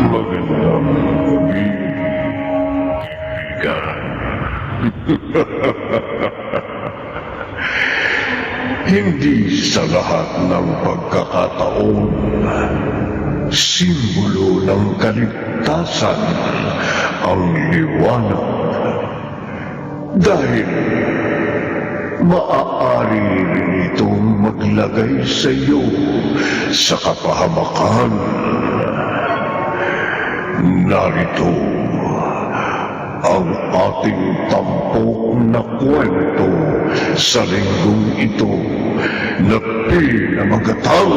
Magandang gabi, kaibigan. Hindi sa lahat ng pagkakataon, simbolo ng kaligtasan ang liwanag. Dahil maaari rin itong maglagay sa iyo sa kapahamakan. Narito ang ating tampok na kwento sa linggong ito na pinamagatang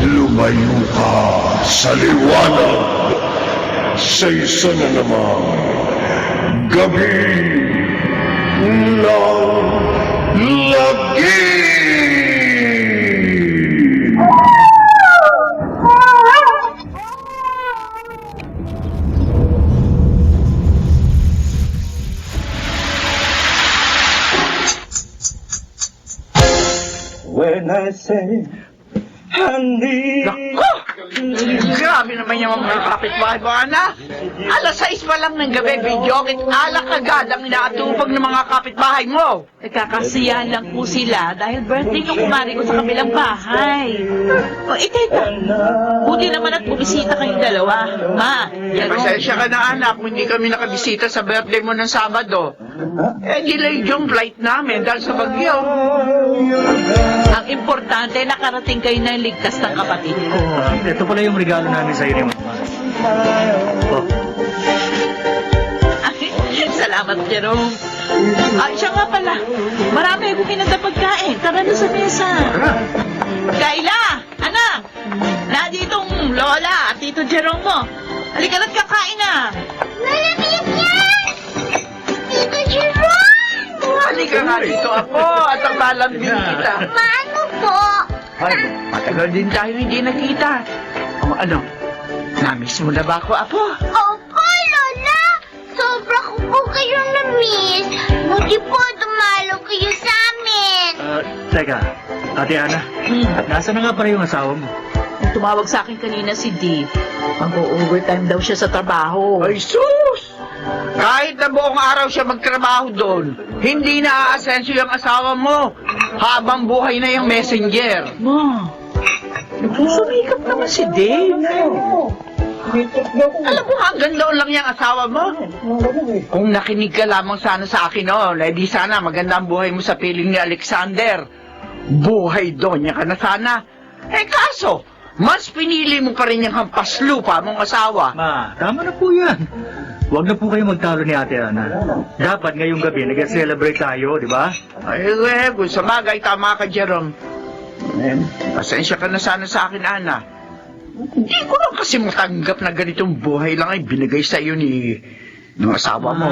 Lumayo Ka sa Liwanag sa isa na namang gabi ng lagi! When I say, honey... Grabe naman yung mga kapitbahay mo, Ana. Alas 6 pa lang ng gabi, video kit alak agad ang inaatupag ng mga kapitbahay mo. Nagkakasiyahan lang po sila dahil birthday ng kumari ko sa kabilang bahay. O, teka. Buti naman at bumisita kayong dalawa. Ma, yan o. Pasensya ka na, anak, kung hindi kami nakabisita sa birthday mo ng Sabado. Delayed yung flight namin dahil sa bagyo. Ang importante, nakarating kayo na ligtas ng kapatid ko. Ito pala yung regalo namin sa iyo ni Mama. Oh, Salamat, Jerome. Ay, siya nga pala. Marami akong pinanda pagkain. Tara na sa mesa. Kayla! Anak! Naditong Lola at Tito Jerome mo. Halika na't kakain na. Malamig yan! Tito Jerome! Halika nga dito ako at ang balambing kita. Paano po? Ay, matagal din tayo hindi nakita. O ano, namiss mo na ba ako, Apo? Opo, Lola! Sobra ko po kayong na-miss. Buti po dumalo kayo sa amin. teka, Ate Ana, nasa na nga pala yung asawa mo? Tumawag sa akin kanina si Dave. Mag-overtime daw siya sa trabaho. Ay, sus! Kahit na buong araw siya magtrabaho doon, hindi na aasenso yung asawa mo habang buhay na yung messenger. Ma, sumikap naman si Dave. Alam mo, hanggang doon lang yung asawa mo. Kung nakinig ka lamang sana sa akin noon, eh di sana maganda ang buhay mo sa piling ni Alexander. Buhay doon niya ka na sana. Eh kaso, mas pinili mo pa rin yung hampas lupa mong asawa. Ma, tama na po yan. Huwag na po kayo magtalo ni Ate Ana. Dapat ngayong gabi nag-celebrate tayo, di ba? Ay, kung sa bagay, tama ka, Jerome. Pasensya ka na sana sa akin, Ana. Hindi ko lang kasi matanggap na ganitong buhay lang ay binigay sa iyo ng asawa mo.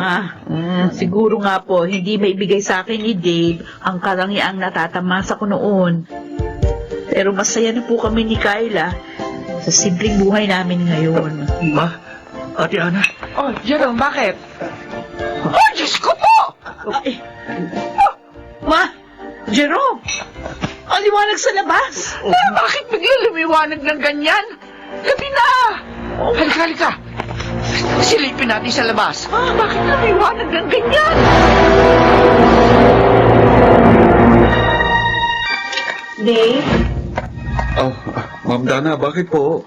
Siguro nga po, hindi maibigay sa akin ni Dave ang karangiang natatamasa ko noon. Pero masaya na po kami ni Kayla sa simpleng buhay namin ngayon. Ma, Ate Ana. Oh, Jerome, bakit? Oh, Diyos ko po! Ay, Ma! Jerome! Ang liwanag sa labas! Bakit bigla lumiwanag ng ganyan? Gabi na! Halika. Silipin natin sa labas. Bakit lumiwanag ng ganyan? Dave, Oh, Ma'am Dana, bakit po?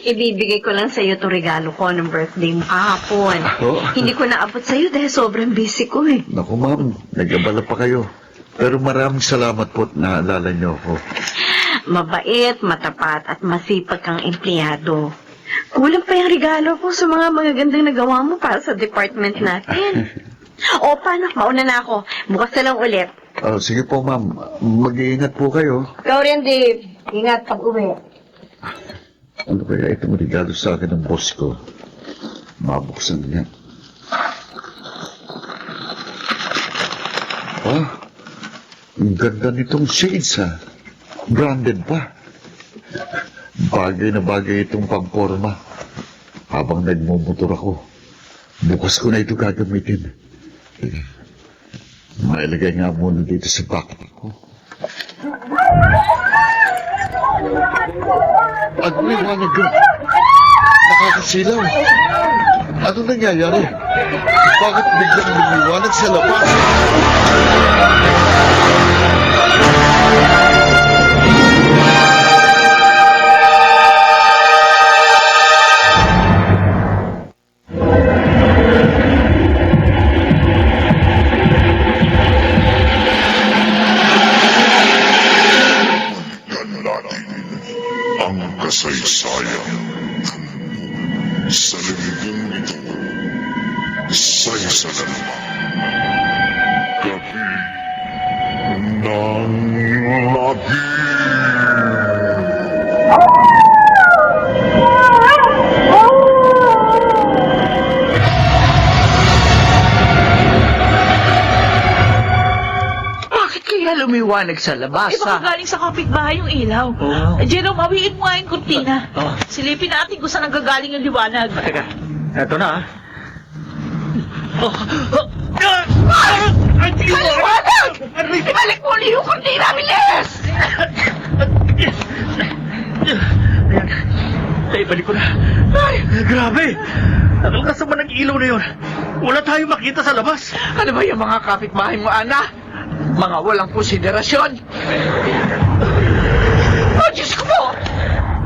ibibigay ko lang sa iyo 'tong regalo ko ng birthday mo kahapon. Oh. Hindi ko naabot sa iyo dahil sobrang busy ko eh. Naku, Ma'am, nag-abala pa kayo. Pero maraming salamat po at naalala niyo ako. Mabait, matapat at masipag kang empleyado. Kulang pa yung regalo ko sa mga magagandang nagawa mo para sa department natin. O, paano? Mauna na ako. Bukas na lang ulit. Oh, sige po, Ma'am. Mag-iingat po kayo. Ikaw rin, Dave. Ingat pag uwi. Ano kaya itong regalo sa akin ng boss ko? Mabuksan niya. Ang ganda nitong shades, ha? Branded pa. Bagay na bagay itong pangporma. Habang nagmumotor ako, bukas ko na ito gagamitin. Mailagay nga muna dito sa backpack ko. Ang liwanag ko. Nakakasilaw. Ano nangyayari? Bakit biglang lumiwanag sa labas? Ang kasaysayan sa linggong ito, isa-isa na naman. Gabi ng labi. Bakit kaya lumiwanag sa labas, Eh, baka ha? galing sa kapitbahay yung ilaw. Oo. Jerome, awiin mo nga yung kurtina. Oh. Silipin natin kung saan nanggagaling yung liwanag. Teka, eto na, ah. Maliwanag! Ibalik mo ulit yung kurtina, bilis! Ay, balik ko na. Ay, grabe! Ang lakas naman ng ilaw na yun. Wala tayong makita sa labas. Ano ba yung mga kapitbahay mo, Ana? Mga walang konsiderasyon. Oh, Diyos ko po!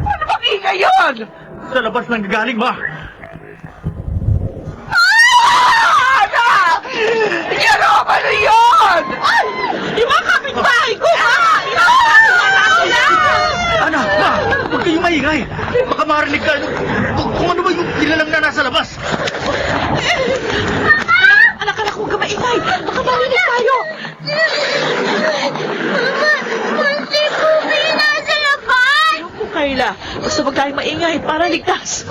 Ano bang ingay yun? Sa labas nang gagaling, ma. Ana! Ano ano yun? Yung mga kapitbahay ko, ha? Ana, ma, huwag kayong maingay. Baka marinig ka kung ano ba yung kilalang na nasa labas. Anak, huwag ka maingay. Baka marinig tayo. Hindi po nasa labas! Ayoko, Kayla. Gusto wag tayong maingay para ligtas.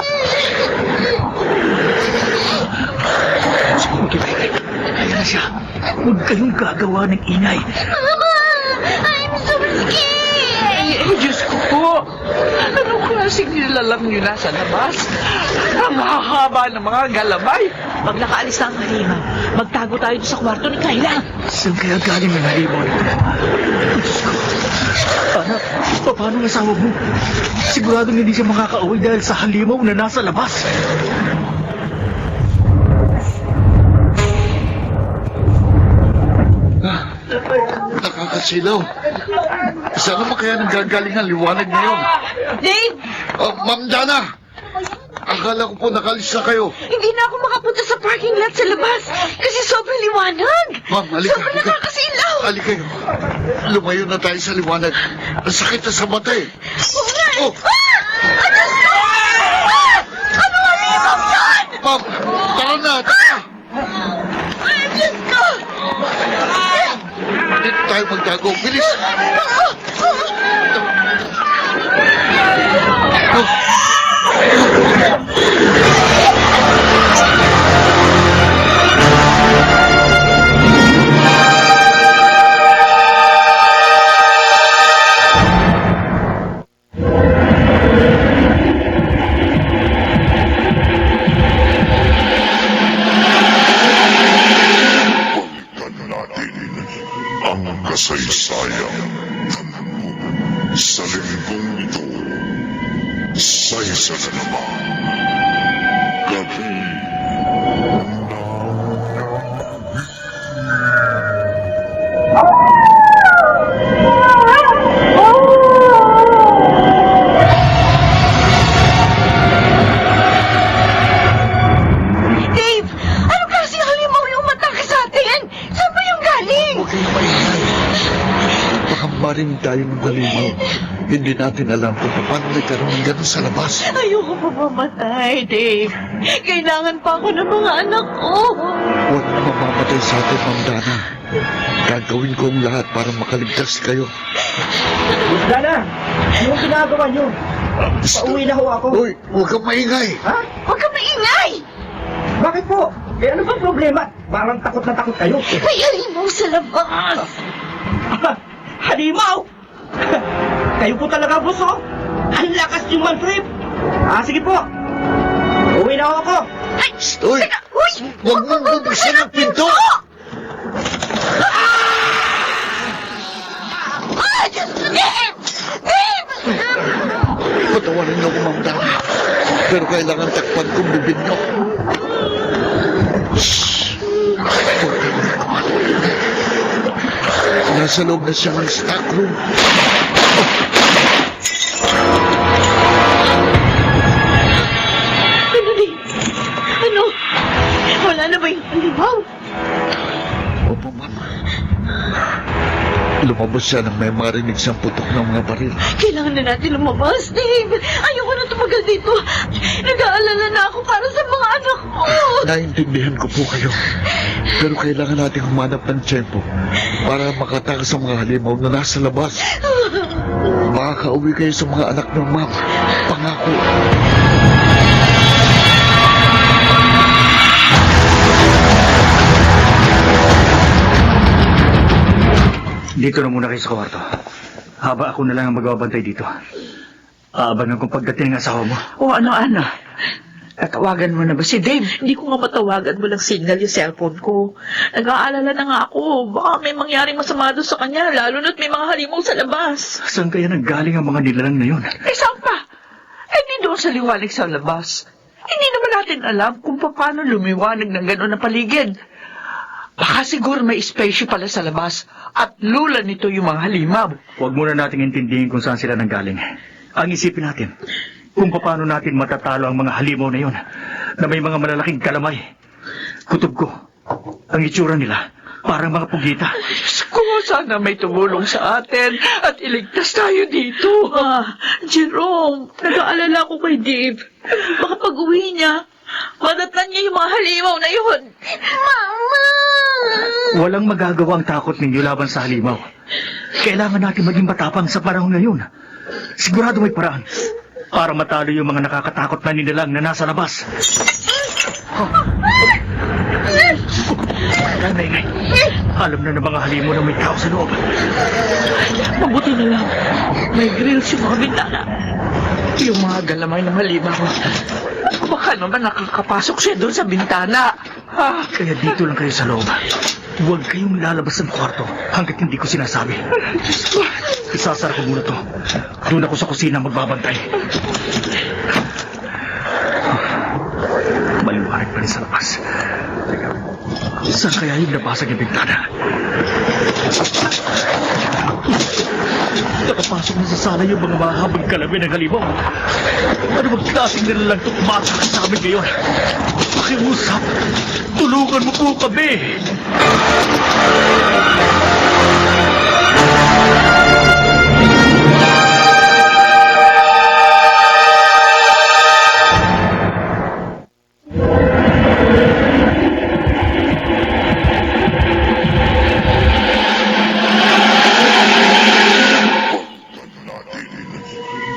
Ayan na siya. Huwag kayong gagawa ng ingay. Mama! I'm so scared! Ay, Diyos ko po! Anong klaseng nilalang nyo nasa labas? Ang hahaba ng mga galamay! Pag nakaalis na ang halimaw, magtago tayo doon sa kwarto ni Kayla. Saan kaya galing ang halimaw nito? Diyos ko. Anak, paano ang asawa mo? Siguradong hindi siya makakauwi dahil sa halimaw na nasa labas. Nakakasilaw. Saan naman kaya nanggagaling ang liwanag na yun? Dave! Oh, Ma'am Dana! Akala ko po nakalis na kayo. Hindi na ako makapunta sa parking lot sa labas kasi sobrang liwanag. Ma'am, halika, Sobrang halika. nakakasilaw. Halika kayo. Lumayo na tayo sa liwanag. Ang sakit na sa mata eh. Oo nga. Oh. Ah! Diyos ko! Ah! Ano ang limang yan? Ma'am, tara na, tara. Diyos ko! Dito tayo magtago. Bilis. Oh. Balikan natin ang kasaysayan sa linggong ito, isa-isa na naman. Gabi ng Dave! Ano kasi halimaw yung matake sa atin? Saan ba yung galing? Huwag kayong maingay. Baka marinig tayo ng halimaw. Hindi natin alam kung paano nagkaroon ng gano'n sa labas. Ayoko pa mamatay, Dave. Kailangan pa ako ng mga anak ko. Huwag na mamamatay sa atin, Ma'am Dana. Gagawin ko ang lahat para makaligtas kayo. Dana, anong ginagawa niyo? Pauwi na ho ako. Uy, huwag kang maingay. Ha? Huwag ka maingay! Bakit po? Eh ano bang problema? Parang takot na takot kayo. May halimaw sa labas! Halimaw! Kayo po talaga, boss, oh! Ang lakas yung man-trip! Sige po! Uwi na ako! Ay! Uy! Teka! Uy! Huwag mong bubuksan ang pinto! Ah! Diyos ko! Pero kailangan takpan kong bibig niyo. Shhh! Nasa loob na siya ng stock room. Ano din? Ano? Wala na ba yung halimaw? Opo, ma'am. Lumabas siya nang may marinig siyang putok ng mga baril. Kailangan na natin lumabas, Dave. Ayoko na tumagal dito. Nag-aalala na ako para sa mga anak ko. Naintindihan ko po kayo. Pero kailangan natin humanap ng tiyempo para makatakas sa mga halimaw na nasa labas. Makakauwi kayo sa mga anak ng ma'am. Pangako. Dito na muna kayo sa kwarto. Haba ako na lang ang magbabantay dito. Aabangan kong pagdating ng asawa mo. O ano? Tatawagan mo na ba si Dave? Hindi ko nga matawagan mo lang signal yung cellphone ko. Nag-aalala na nga ako. Baka may mangyaring masama doon sa kanya, lalo na't may mga halimaw sa labas. Saan kaya nanggaling ang mga nilalang na yun? Saan pa? Di doon sa liwanag sa labas. Hindi naman natin alam kung paano lumiwanag ng gano'n na paligid. Baka siguro may espesyo pala sa labas at lula nito yung mga halimaw. Huwag muna nating intindihin kung saan sila nanggaling. Ang isipin natin, kung paano natin matatalo ang mga halimaw na yun na may mga malalaking kalamay. Kutob ko, ang itsura nila, parang mga pugita. Diyos ko, sana may tumulong sa atin at iligtas tayo dito. Jerome, nag-aalala ko kay Dave. Baka pag-uwi niya, madatnan niya yung mga halimaw na yun. Mama! Walang magagawa ang takot ninyo laban sa halimaw. Kailangan natin maging matapang sa panahon ngayon. Sigurado may paraan para matalo yung mga nakakatakot na nilalang na nasa labas. Ingay. Alam na ng mga halimaw na may tao sa loob. Mabuti na lang. May grills yung mga bintana. Yung mga galamay ng halimaw. Baka naman nakakapasok siya doon sa bintana. Kaya dito lang kayo sa loob. Huwag kayong lalabas ng kwarto hanggat hindi ko sinasabi. Isasara ko muna to. Doon ako sa kusina magbabantay. Maliwanag pa rin sa labas. Saan kaya yung nabasag yung bintana? Nakapasok na sa sala yung mga mahabang kalabi ng halimaw. Ano bang klaseng nilalang itong umatak sa amin ngayon? Pakiusap, tulungan mo po kami!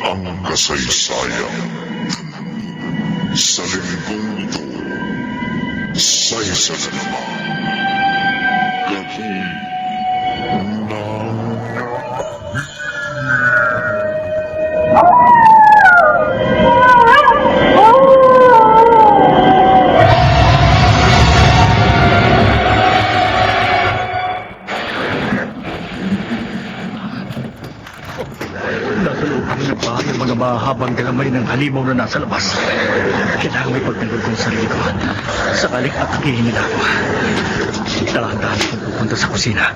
Ang kasaysayan sa linggong ito sa isa na naman. Gabi ng Nasa loob kami ng bahay ang mga mahabang galamay ng halimaw na nasa labas. Kailangan may pagtanggol kong sarili ko. Sakaling atakihin nila ako. Dahan-dahan akong pupunta sa kusina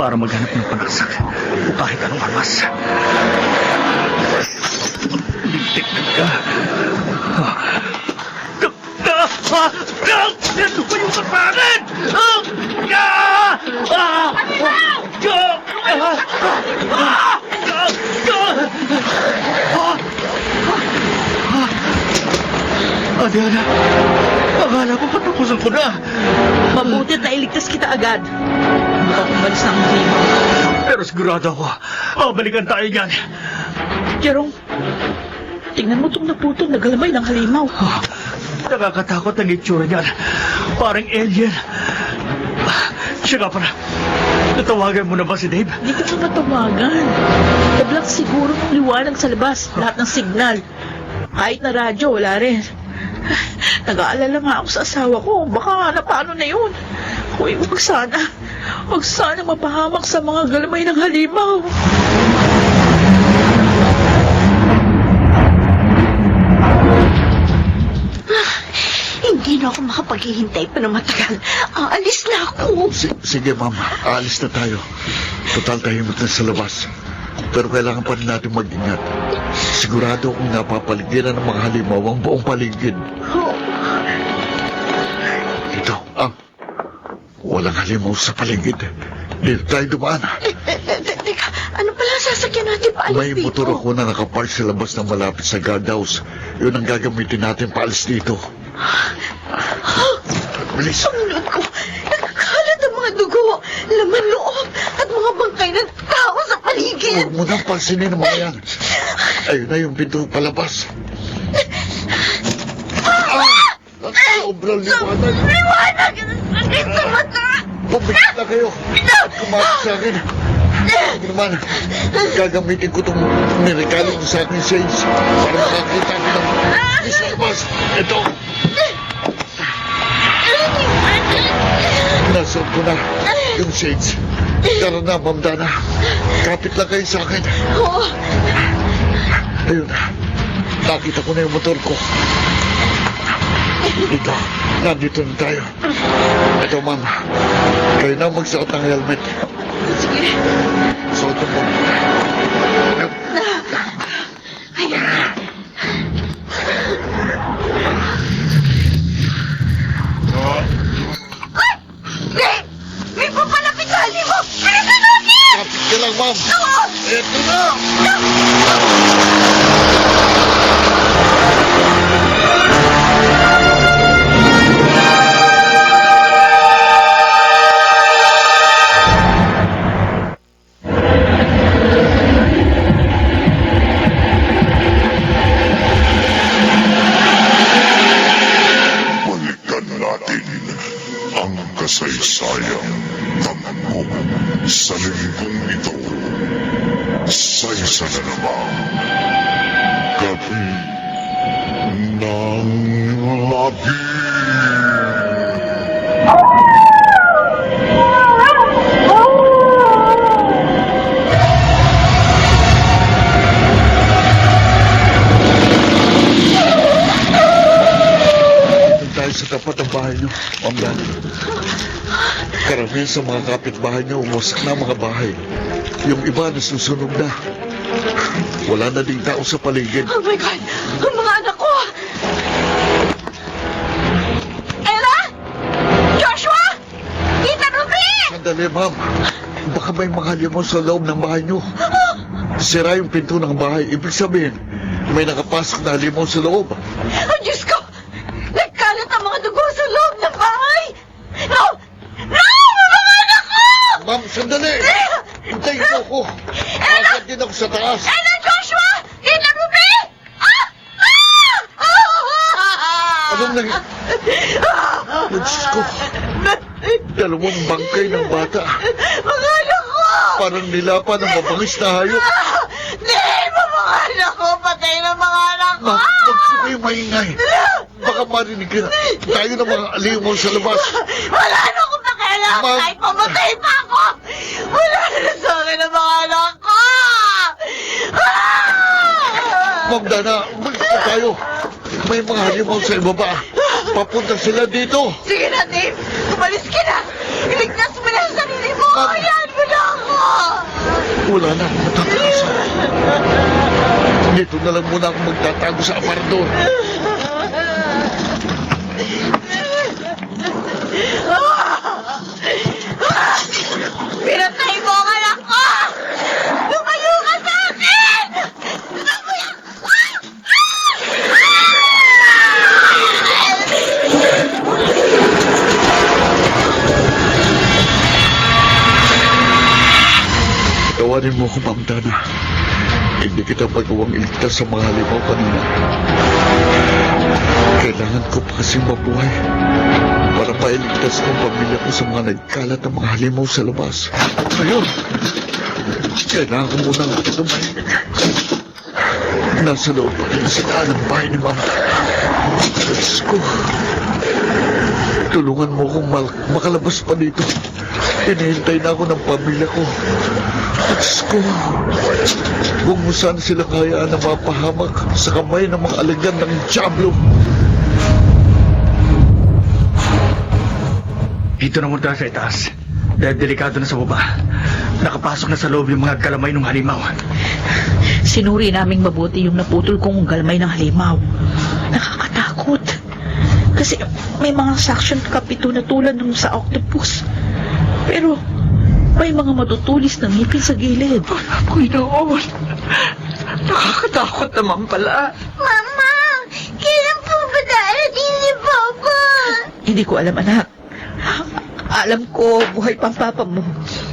para maghanap ng panaksak o kahit anong armas. Lintik na ka. Ano ba yung kapanan? Adriana, akala ko patapusan ko na. Mabuti at nailigtas kita agad. Mukhang umalis na ang halimaw. Pero sigurado ako, babalikan tayo niyan. Jerome, tingnan mo itong naputol na galamay ng halimaw. Nakakatakot ang itsura niyan. Parang alien. Siya nga pala, natawagan mo na ba si Dave? Hindi ko na matawagan. Tablang siguro ng liwanag sa labas. Lahat ng signal. Kahit na radyo, wala rin. Nag-aalala nga ako sa asawa ko. Baka napaano na yun. Uy, wag sana. Wag sana mapahamak sa mga galamay ng halimaw. paano ako makapaghihintay pa ng matagal? Aalis na ako. Sige, ma'am. Aalis na tayo. Total tahimik na sa labas. Pero kailangan pa rin natin mag-ingat. Sigurado akong napapaligiran ng mga halimaw ang buong paligid. Dito, walang halimaw sa paligid. Dito tayo dumaan. Teka, ano pala ang sasakyan natin paalis May dito? motor ako na nakapark sa labas ng malapit sa guardhouse. Yun ang gagamitin natin paalis dito. Bilis. Sunod ko, nakakalat ang mga dugo, laman loob, at mga bangkay ng tao sa paligid. Huwag mo nang pansinin ang mga yan. Ayun na yung pinto palabas. Sobrang liwanag. Liwanag! Sakit sa mata! Pumikit na kayo at kumapit sa akin. Hindi naman, gagamitin ko itong niregalo ko sa akin shades para makakita ko ng isa labas. Ito. Nasuot ko na yung shades. Tara na, Ma'am Dana. Kapit lang kayo sa akin. Oo. Ayun na. Nakita ko na yung motor ko. Dito. Nandito na tayo. Ito, ma'am. Kayo na magsuot ng helmet. Sige. Suot mo. May papalapit sa halimaw! Bilisan natin! Kapit ka lang, ma'am. Ito na! Balikan natin ang kasaysayan ng sa linggong ito. Sa isa na naman, gabi ng labi. Doon tayo sa tapat ng bahay niyo, Ma'am Dana. Karamihan sa mga kapitbahay niyo, umusak na ang mga bahay. Yung iba nasusunog na. Wala na ding tao sa paligid. Oh my God! Ang mga anak ko! Ella? Joshua? Tita Ruby! Sandali, ma'am. Baka may mga halimaw sa loob ng bahay niyo. Sira yung pinto ng bahay. Ibig sabihin, may nakapasok na halimaw sa loob. Oh, Diyos ko! Nagkalat ang mga dugo sa loob ng bahay! No! No! Mga anak ko! Ma'am, sandali! Hintayin mo ako. Asad din ako sa taas. Ella, Joshua! Tita Ruby! Anong nang... Diyos ko. Dalawang bangkay ng bata. Mga anak ko! Parang nilapan ng mabangis na hayop. Dahil mo mga anak ko! Patay na mga anak ko! Ma'am, huwag po kayo maingay. Baka marinig ka tayo ng mga alimaw sa labas. Wala na akong pakialam! Ma'am. Kahit pamatay pa ako! Wala na sa akin ang mga anak ko! Ma'am Dana, balik na tayo. May mga halimaw sa ibaba. Papunta sila dito. Sige na, Dave! Umalis ka na! Iligtas mo na ang sarili mo! Ma'am. Hayaan mo na ako! Wala na akong matatakasan. Dito na lang muna ako magtatago sa aparador. Pinatay mo ang anak ko! Lumayo ka sa akin! Lumayo! Tawarin mo ako, Ma'am Dana. Hindi kita magawang iligtas sa mga halimaw kanina. Kailangan ko pa kasing mabuhay para mailigtas ko ang pamilya ko sa mga nagkalat ng mga halimaw sa labas. Ngayon, kailangan ko munang tumahimik. Nasa loob pa rin sila ng bahay ni Ma'am. Diyos ko. Tulungan mo akong makalabas pa dito. Hinihintay na ako ng pamilya ko. Diyos ko. Huwag mo sana sila kayaan na mapahamak sa kamay ng mga alagyan ng Diablo. Dito na muna tayo sa itaas. Dahil delikado na sa baba. Nakapasok na sa loob yung mga galamay ng halimaw. Sinuri naming mabuti yung naputol kong galmay ng halimaw. Nakakatakot. Kasi may mga suction kapito na tulad ng sa octopus. Pero may mga matutulis na ngipin sa gilid. Panginoon, nakakatakot naman pala. Mama, kailan po ba darating ni Papa? Hindi ko alam, anak. Alam ko, buhay pang papa mo.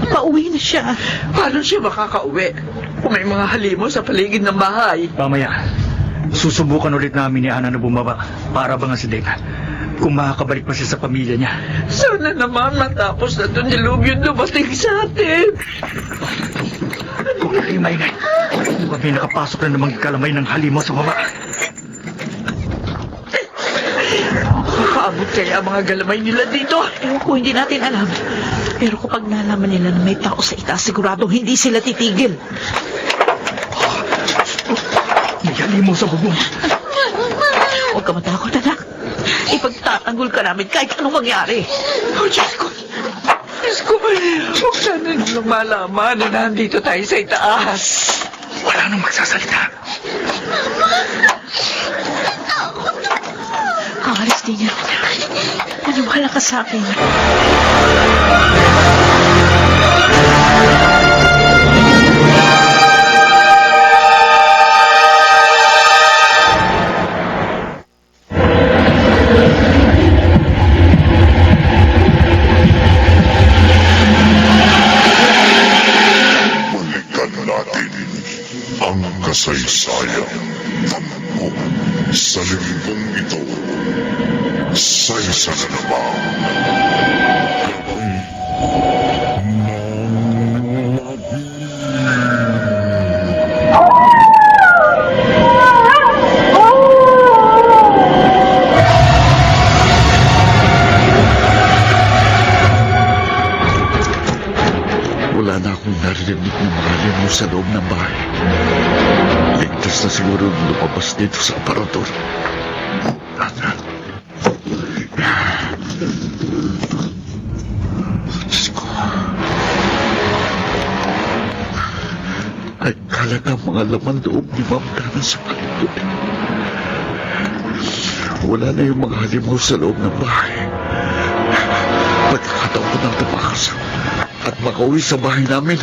Pauwi na siya. Paano siya makakauwi kung may mga halimaw sa paligid ng bahay? Mamaya, susubukan ulit namin ni Ana na bumaba para abangan si Dave. Kung makakabalik pa siya sa pamilya niya. Sana naman matapos na itong dilubyo dumating sa atin. Kung natin maingay, kung may nakapasok na namang kalamay ng halimaw sa baba. Makaabot kaya ang mga galamay nila dito? Ewan ko, hindi natin alam. Pero kapag nalaman nila na may tao sa itaas, siguradong hindi sila titigil. May halimaw sa bubong. Huwag ka matakot, anak. Ipagtatanggol ka namin kahit anong mangyari. Oh, Diyos ko! Diyos ko! Huwag sana nilang malaman na nandito tayo sa itaas. Wala nang magsasalita. Aalis din yan, anak. Maniwala ka sa akin. Balikan natin ang kasaysayan ng mo sa linggong ito. Sa isa na naman. Wala na akong narinig ng mga halimaw sa loob ng bahay. Ligtas na siguro lumabas dito sa aparador. Diyos ko. Ay, kalaga ang mga laman loob ni Ma'am Dana sa palibot. Wala na yung mga halimaw sa loob ng bahay. Pagkakataon ko ng tumakas at makauwi sa bahay namin.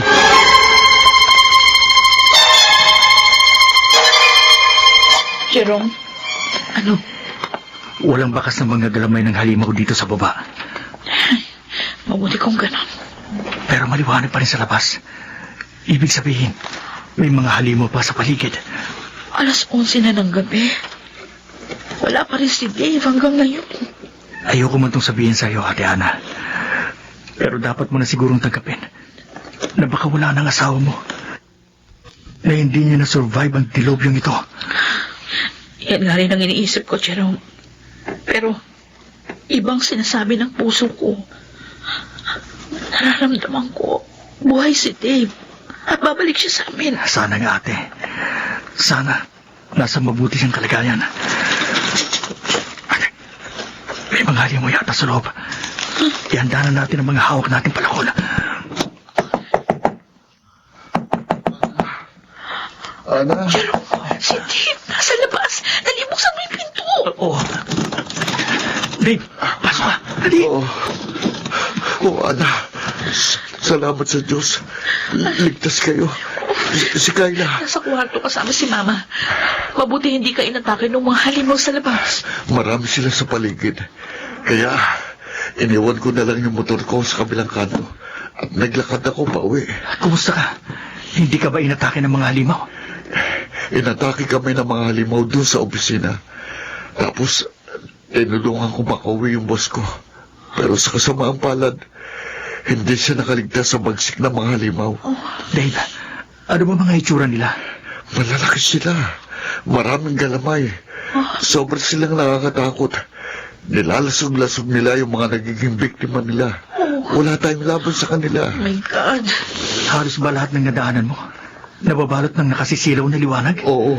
Jerome, ano? Walang bakas ng mga galamay ng halimaw dito sa baba. Mabuti kong ganon. Pero maliwanag pa rin sa labas. Ibig sabihin, may mga halimaw pa sa paligid. Alas 11 na ng gabi. Wala pa rin si Dave hanggang ngayon. Ayoko man itong sabihin sa iyo, Ate Ana. Pero dapat mo na sigurong tanggapin na baka wala ng asawa mo. Na hindi niya na-survive ang dilobyong ito. Yan nga rin ang iniisip ko, Jerome. Pero, ibang sinasabi ng puso ko. Nararamdaman ko, buhay si Dave. At babalik siya sa amin. Sana nga, ate. Sana nasa mabuti siyang kalagayan. Ate, may mga halimaw yata sa loob. Ihanda na natin ang mga hawak nating palakol. Ana? Jerome, si Dave nasa labas. Nalibuksan mo yung pinto. Oo. Dave, pasok ka. Dali. Ana. Salamat sa Diyos. Ligtas kayo. Si Kayla. Nasa kwarto kasama si Mama. Mabuti hindi ka inatake ng mga halimaw sa labas. Marami sila sa paligid. Kaya, iniwan ko na lang yung motor ko sa kabilang kanto. At naglakad ako pauwi. Kumusta ka? Hindi ka ba inatake ng mga halimaw? Inatake kami ng mga halimaw doon sa opisina. Tapos, tinulungan ko makauwi yung boss ko. Pero sa kasamaang palad, hindi siya nakaligtas sa bagsik ng mga halimaw. Dave, ano ba mga itsura nila? Malalaki sila. Maraming galamay. Sobrang silang nakakatakot. Nilalasog-lasog nila yung mga nagiging biktima nila. Wala tayong laban sa kanila. Oh my God. Halos ba lahat ng nadaanan mo? Nababalot ng nakasisilaw na liwanag? Oo.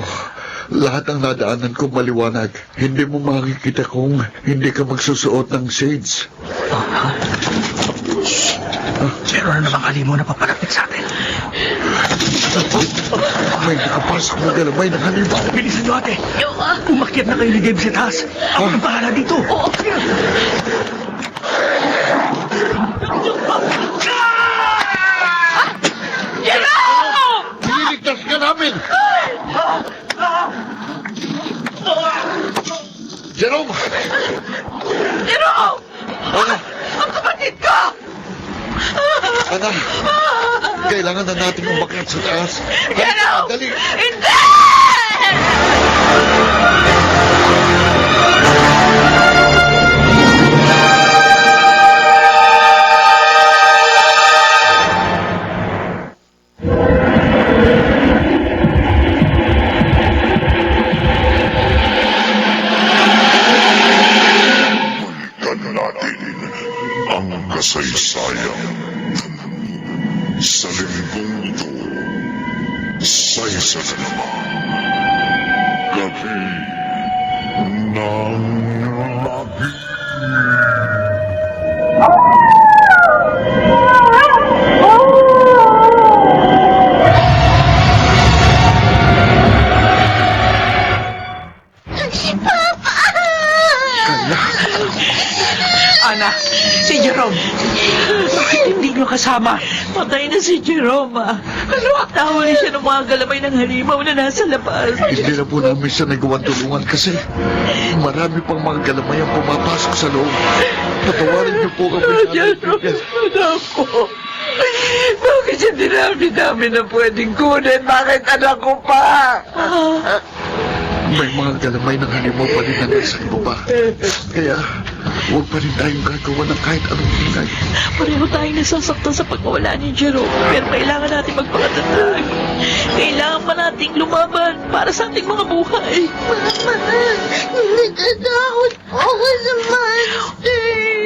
Lahat ng nadaanan ko maliwanag. Hindi mo makikita kung hindi ka magsusuot ng shades. Meron na namang halimaw na papalapit sa atin. May nakapasok na galamay ng halimaw. Bilisan nyo, ate. Umakyat na kayo ni Dave sa taas. Ako ang bahala dito. Oo. Niligtas ka namin! Jerome! Jerome! Ana, Ang kapatid ko! Ana, kailangan na natin umakyat sa taas. Jerome! Dali! Hindi! Balikan natin ang kasaysayan. Sa linggong ito, sa isa na naman, gabi ng labi. Ana, si Jerome. Bakit hindi nyo kasama? Patay na si Jerome, ah. Ano? Nahuli siya ng mga galamay ng halimaw na nasa labas. Hindi na po namin siya nagawang tulungan kasi marami pang mga galamay ang pumapasok sa loob. Patawarin niyo po kami. Jerome, anak ko. Bakit hindi namin na pwedeng kunin? Bakit anak ko pa? May mga galamay ng halimaw pa rin na nasa ibaba. Kaya, huwag pa rin tayong gagawa ng kahit anong ingay. Pareho tayong nasasaktan sa pagkawala ni Jerome. Pero kailangan natin magpakatatag. Kailangan pa nating lumaban para sa ating mga buhay. Natatakot ako sa monster.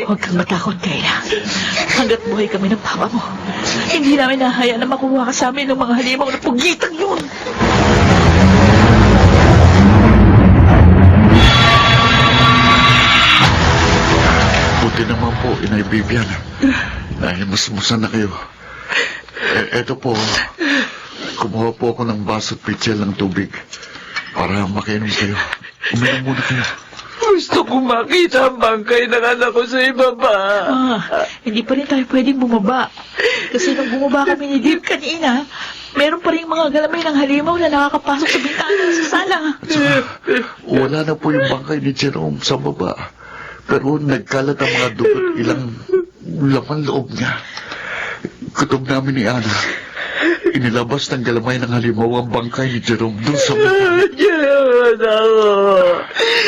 Huwag kang matakot, Kayla. Hanggat buhay kami ng papa mo, hindi namin nahayaan na makuha ka sa amin ng mga halimaw na pugitang yun. Buti naman po, Inay Vivian. Nahimasmasan na kayo. Eto po, kumuha po ako ng baso at pitsil ng tubig para makainom kayo. Uminom muna kayo. Gusto ko makita ang bangkay ng anak ko sa ibaba. Hindi pa rin tayo pwedeng bumaba. Kasi nung bumaba kami ni Dave kanina, meron pa rin mga galamay ng halimaw na nakakapasok sa bintana sa sala. Wala na po yung bangkay ni Jerome sa baba. Pero nagkalat ang mga dugot ilang laman loob niya. Kutob namin ni Ana. Inilabas ng galamay ng halimaw ang bangkay ni Jerome doon sa bintana. Jerome, anak ko.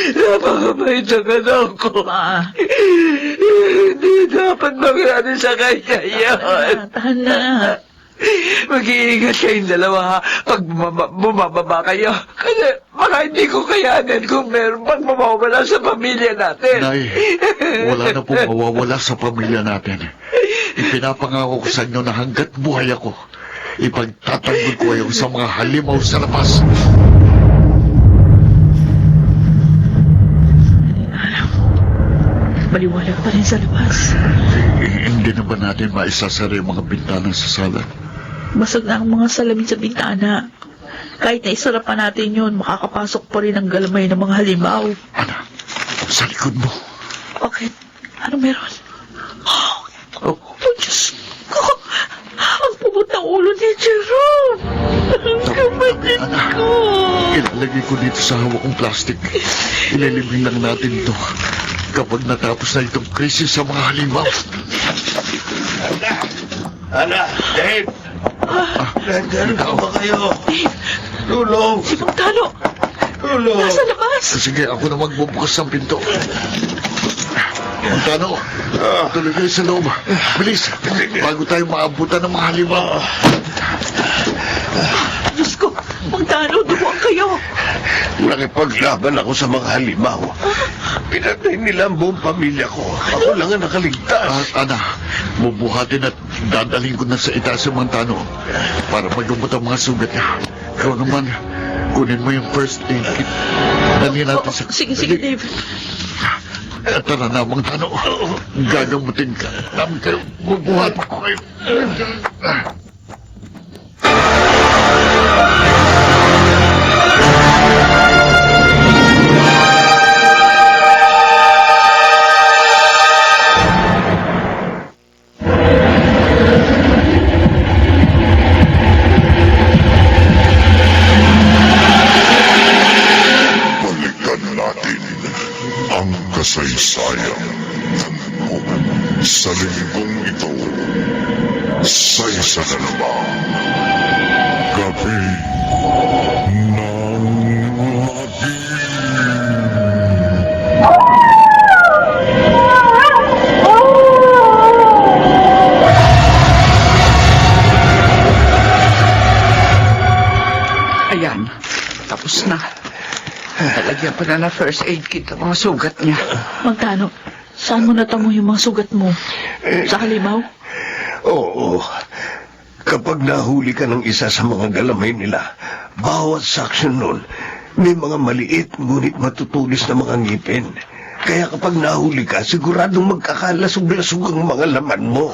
Napakabait ang anak ko. Hindi dapat mangyari sa kanya yan. Tahan na. Mag-iingat kayong dalawa pag bumababa kayo. Kasi baka hindi ko kayanin kung meron pang mawawala sa pamilya natin. Nay, wala na pong mawawala sa pamilya natin. Ipinapangako ko sa inyo na hanggat buhay ako, ipagtatanggol ko kayo sa mga halimaw sa labas. Maliwanag pa rin sa labas. Hindi na ba natin maisasara yung mga bintana sa sala? Basag na ang mga salamin sa bintana. Kahit na isara pa natin yun, makakapasok pa rin ang galamay ng mga halimaw. Ana, sa likod mo. Bakit? Ano meron? Oh, Diyos ko! Ang pumot ng ulo ni Jerome! Ang kapatid Ana, ko! ilalagay ko dito sa hawak kong plastic. Ilalibing lang natin ito kapag natapos na itong krisis sa mga halimaw. Ana, Dave! Nandyan ka ba kayo? Tulong! Si Montano! Tulong! Nasa labas! Sige, ako na magbubukas ng pinto. Montano, tuloy kayo sa loob. Bilis, bago tayo maabutan ng mga halimaw. Diyos ko! Montano, duwang kayo! Nakipaglaban ako sa mga halimaw. Pinatay nila ang buong pamilya ko. Ako lang ang nakaligtas. Ana, bubuhatin at dadalhin ko na sa itaas yung Montano para magumot ang mga sugat niya. Ikaw naman, Kunin mo yung first aid kit. Dali natin sa... Sige, Dave. Tara na, Mang Tano. Gagamutin ka. Namin kayo. Bubuhat ko kayo. Balikan natin ang kasaysayan sa linggong ito sa isa na namang gabi ng madilim. Ayan, tapos na. Talagyan pa na first aid kit ang mga sugat niya. Magkano? Saan mo natamo yung mga sugat mo? Sa halimaw? Oo. Kapag nahuli ka ng isa sa mga galamay nila, bawat saksyon nun, may mga maliit ngunit matutulis na mga ngipin. Kaya kapag nahuli ka, siguradong magkakalasog-lasog ang mga laman mo.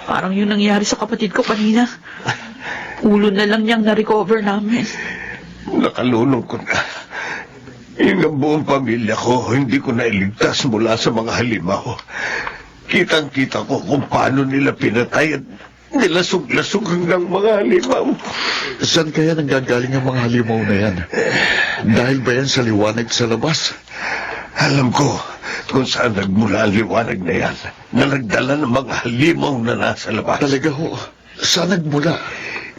Parang yun nangyari sa kapatid ko kanina. Ulo na lang niyang na-recover namin. Nakalunong ko na. Yung ang buong pamilya ko, hindi ko nailigtas mula sa mga halimaw. Kitang-kita ko kung paano nila pinatay at nilasog-lasog hanggang mga halimaw. Saan kaya nanggagaling ang mga halimaw na yan? Dahil ba yan sa liwanag sa labas? Alam ko kung saan nagmula ang liwanag na yan, na nagdala ng mga halimaw na nasa labas. Talaga ho, saan nagmula?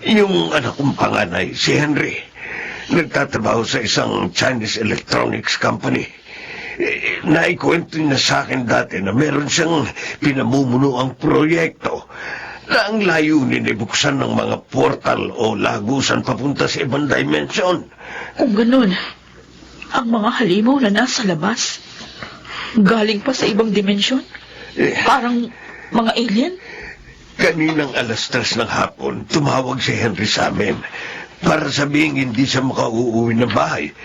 Yung anak kong panganay, si Henry, nagtatrabaho sa isang Chinese electronics company. Naikwento niya sa akin dati na meron siyang pinamumunuang proyekto na ang layunin ay buksan ng mga portal o lagusan papunta sa ibang dimension. Kung ganun, ang mga halimaw na nasa labas, galing pa sa ibang dimensyon? Parang mga alien? Kaninang 3:00 ng hapon, tumawag si Henry sa amin para sabihin hindi siya makauuwi ng bahay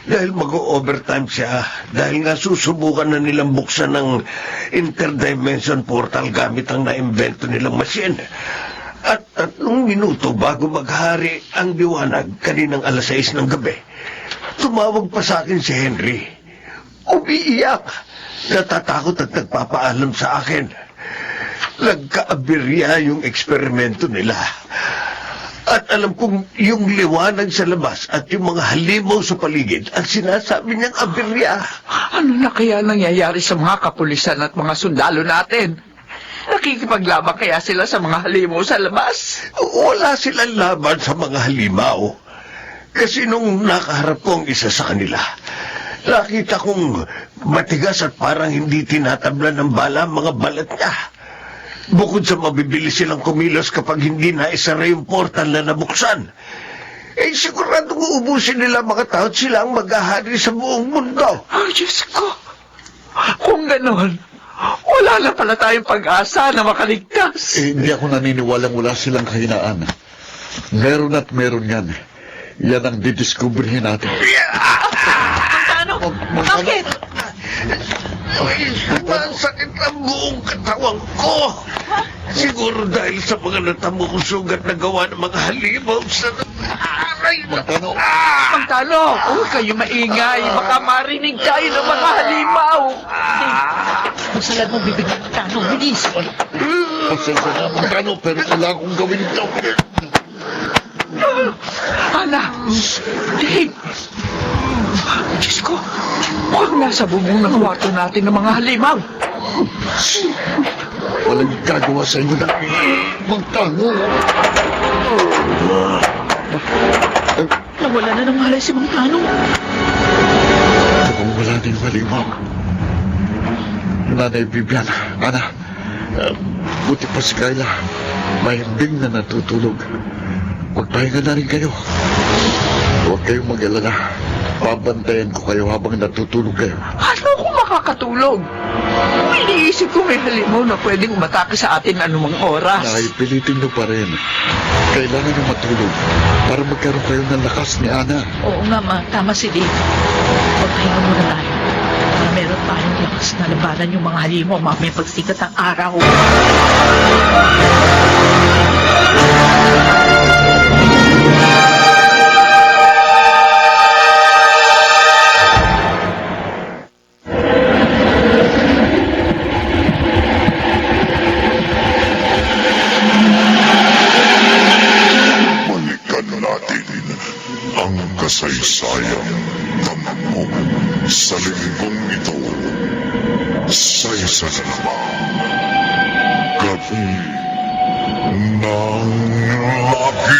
dahil mag-overtime siya dahil nga susubukan na nilang buksan ng interdimension portal gamit ang naimbento nilang machine. At 3 minuto bago maghari ang liwanag kaninang 6:00 ng gabi, tumawag pa sa akin si Henry. Umiiyak, natatakot at nagpapaalam sa akin. Nagkaaberya yung eksperimento nila. At alam kong yung liwanag sa labas at yung mga halimaw sa paligid ang sinasabi niyang aberya. Ano na kaya nangyayari sa mga kapulisan at mga sundalo natin? Nakikipaglaban kaya sila sa mga halimaw sa labas? Wala silang laban sa mga halimaw. Kasi nung nakaharap ko ang isa sa kanila, nakita kong matigas at parang hindi tinatablan ng bala ang mga balat niya. Bukod sa mabibili silang kumilos kapag hindi na isara yung portal na nabuksan, siguradong uubusin nila mga tao at sila ang maghahari sa buong mundo. Oh, Diyos ko! Kung ganon, wala na pala tayong pag-asa na makaligtas. Hindi ako naniniwalang wala silang kahinaan. Meron at meron yan. Yan ang didiskubrihin natin. Ano? Bakit? Masakit ang buong katawan ko. Siguro dahil sa mga natamo kong sugat na gawa ng mga halimaw sa aray na. Magkano? Huwag kayo maingay. Baka marinig tayo ng mga halimaw. Masalad mo bibig ng tanong, bilis. Pasensya na, Magkano, pero kailangan kong gawin ito. Ana! Dave! Diyos ko! Huwag nasa bubong ng kwarto natin ng mga halimaw. Walang gagawa sa inyo na Magkano. Nawala na ng malay si Mang Tanong. Mukhang wala din halimaw. Nanay Bibian, Ana, buti pa si Kayla. Mahimbing na natutulog. Magpahinga na rin kayo. Huwag kayong mag-alala. Babantayan ko kayo habang natutulog kayo. Ano kung makakatulog? Iniisip ko may halimaw na pwedeng umatake sa atin anumang oras. Nay, pilitin nyo pa rin. Kailangan nyo matulog para magkaroon kayo ng lakas ni Ana. Oo nga, ma. Tama si Dave. Magpahinga muna tayo. Para meron tayong lakas na labanan yung mga halimaw mamaya pagsikat ng araw. Balikan natin ang kasaysayan ng sa linggong ito. Sa isa na naman, gabi ng labi.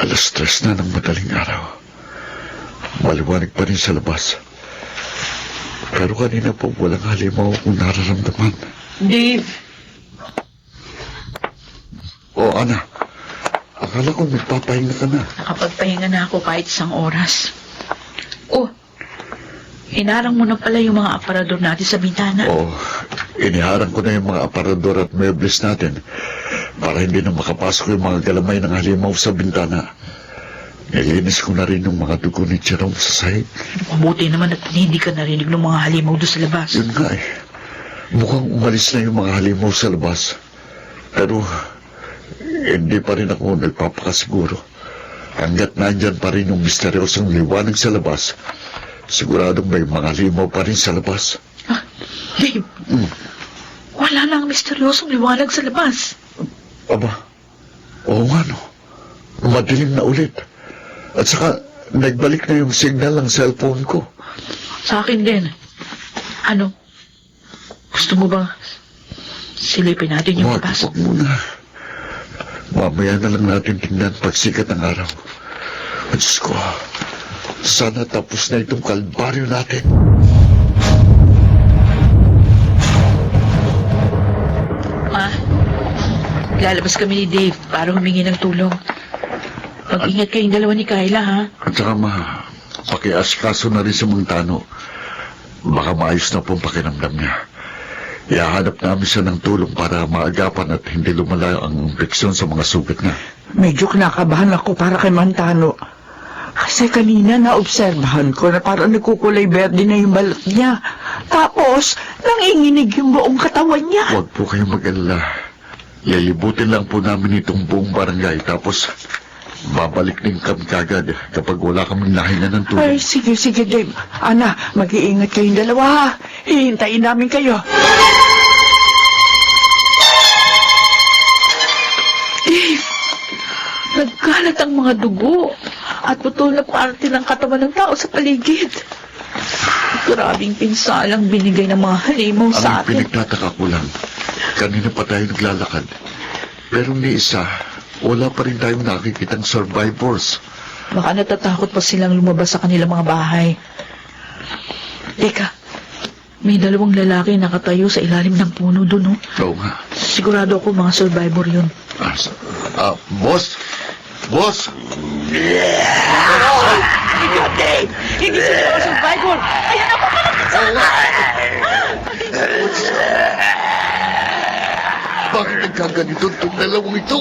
Alas 3 na ng madaling araw. Maliwanag pa rin sa labas. Pero kanina po walang halimaw akong nararamdaman. Dave! O Ana, akala ko nagpapahinga ka na. Nakapagpahinga na ako kahit isang oras. Oh, hinarang mo na pala yung mga aparador natin sa bintana. O, iniharang ko na yung mga aparador at mebles natin para hindi na makapasok yung mga galamay ng halimaw sa bintana. Nilinis ko na rin yung mga dugo ni Jerome sa sahig. Mabuti naman at hindi ka narinig ng mga halimaw doon sa labas. Yun nga eh. Mukhang umalis na yung mga halimaw sa labas. Pero, hindi pa rin ako nagpapakasiguro. Hanggat nandyan pa rin yung misteryosong liwanag sa labas, siguradong may mga halimaw pa rin sa labas. Ah, Dave! Wala na ang misteryosong liwanag sa labas. Aba, oo nga no. Madilim na ulit. At saka, nagbalik na yung signal ng cellphone ko. Sa akin din. Ano? Gusto mo ba silipin natin yung Wag, labas? wag muna. Mamaya na lang natin tingnan pagsikat ng araw. At Diyos ko, sana tapos na itong kalbaryo natin. Ma, lalabas kami ni Dave para humingi ng tulong. Mag-ingat kayong dalawa ni Kyla, ha? At saka pakiasikaso na rin sa mga tano. Baka maayos na po ang pakiramdam niya. Ihahanap namin siya ng tulong para maagapan at hindi lumala ang infeksyon sa mga sugat niya. Medyo kinakabahan ako para kay Mantano. Kasi kanina naobserbahan ko na parang nagkukulay berde na yung balat niya. Tapos, nanginginig yung buong katawan niya. Huwag po kayong mag-alala. Lilibutin lang po namin itong buong barangay. Tapos, babalik din kami kagad kapag wala kaming nahinga ng Ay, tulong. sige, Dave. Ana, mag-iingat kayong dalawa, ha? Hihintayin namin kayo. Dave! Nagkalat ang mga dugo at putol na parte ng katawan ng tao sa paligid. Grabing pinsalang binigay ng mga halimaw sa Ang atin. pinagtataka ko lang, kanina pa tayo naglalakad. Pero ni isa, wala pa rin tayong nakikitang survivors. Baka natatakot pa silang lumabas sa kanilang mga bahay. Teka, may dalawang lalaki nakatayo sa ilalim ng puno doon, no? Oo nga. Sigurado ako mga survivor yun. Boss! Boss! Hindi sila mga survivor! Ayan ako! Bakit nagkaganito itong dalawang ito?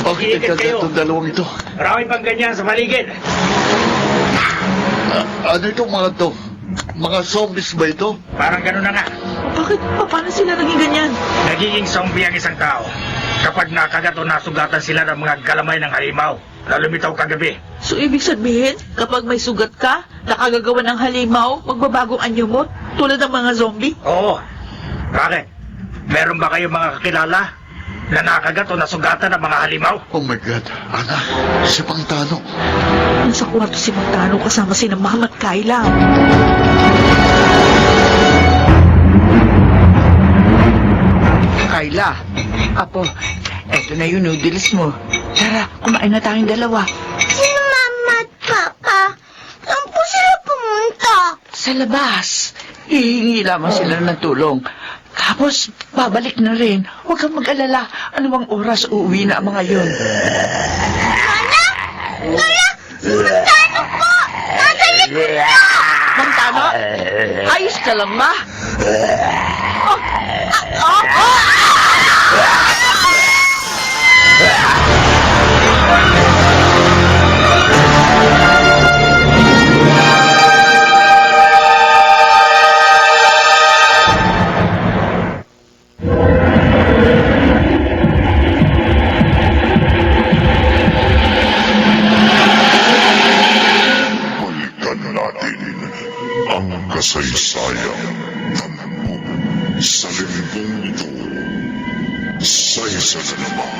Bakit nagkaganito itong dalawang ito? Marami pang ganyan sa paligid. Ano itong mga to? Mga zombies ba ito? Parang gano'n na nga. Bakit? Paano sila naging ganyan? Nagiging zombie ang isang tao kapag nakagat o nasugatan sila ng mga galamay ng halimaw na lumitaw kagabi. So, ibig sabihin, kapag may sugat ka, nakagagawa ng halimaw, magbabagong anyo mo, tulad ng mga zombie? Oo. Bakit? Meron ba kayong mga kakilala na nakagat o nasugatan ng mga halimaw? Oh my God, Ana, si Pangtano. Nasa kwarto si Montano kasama si Ma'am at Kyla. Kyla, Apo, eto na yung noodles mo. Tara, kumain na tayong dalawa. Sino Mama at Papa? Saan po sila pumunta? Sa labas. Hihingi lamang sila ng tulong. Tapos, babalik na rin. Huwag kang mag-alala. Anumang oras uuwi na ang mga yun. Tano po! Nasa likod na! Mantano, ayos ka lang ba? Balikan natin ang kasaysayan sa linggong ito. Sa isa na naman.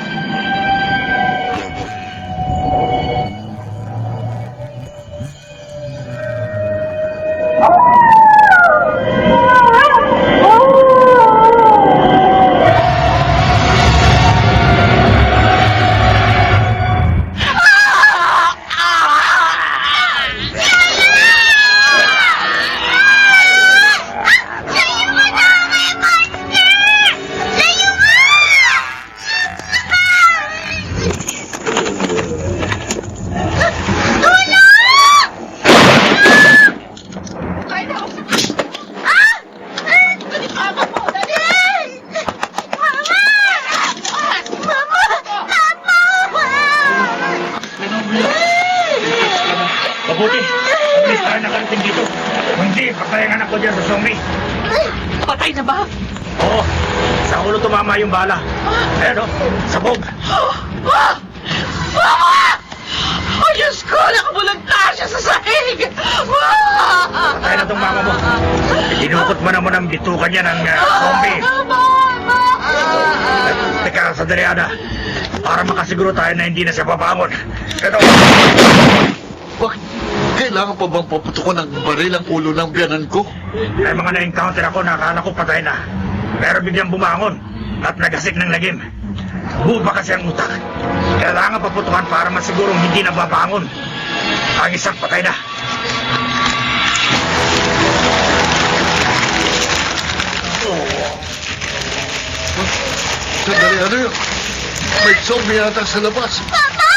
Mabuti. At least tayo nakarating dito. Kung hindi, patay ang anak ko dyan sa zombie. Patay na ba? Oo. Sa ulo tumama yung bala. Ayan o. Sabog. Oh, Diyos ko! Nakabulagta siya sa sahig! Patay na tong mama mo. Dinukot mo naman ang bitukan niya ng zombie. Teka, sandali, Ana. Para makasiguro tayo na hindi na siya pabangon. Ito. Bakit? Kailangan pa bang paputukan ng baril ang ulo ng biyanan ko? May mga na-encounter ako na akala ko patay na. Pero biglang bumangon at nagasik ng lagim. Buo pa kasi ang utak. Kailangan paputukan para masigurong hindi na babangon. Ang isang patay na. Sandali, ano yun? May zombie yata sa labas. Papa!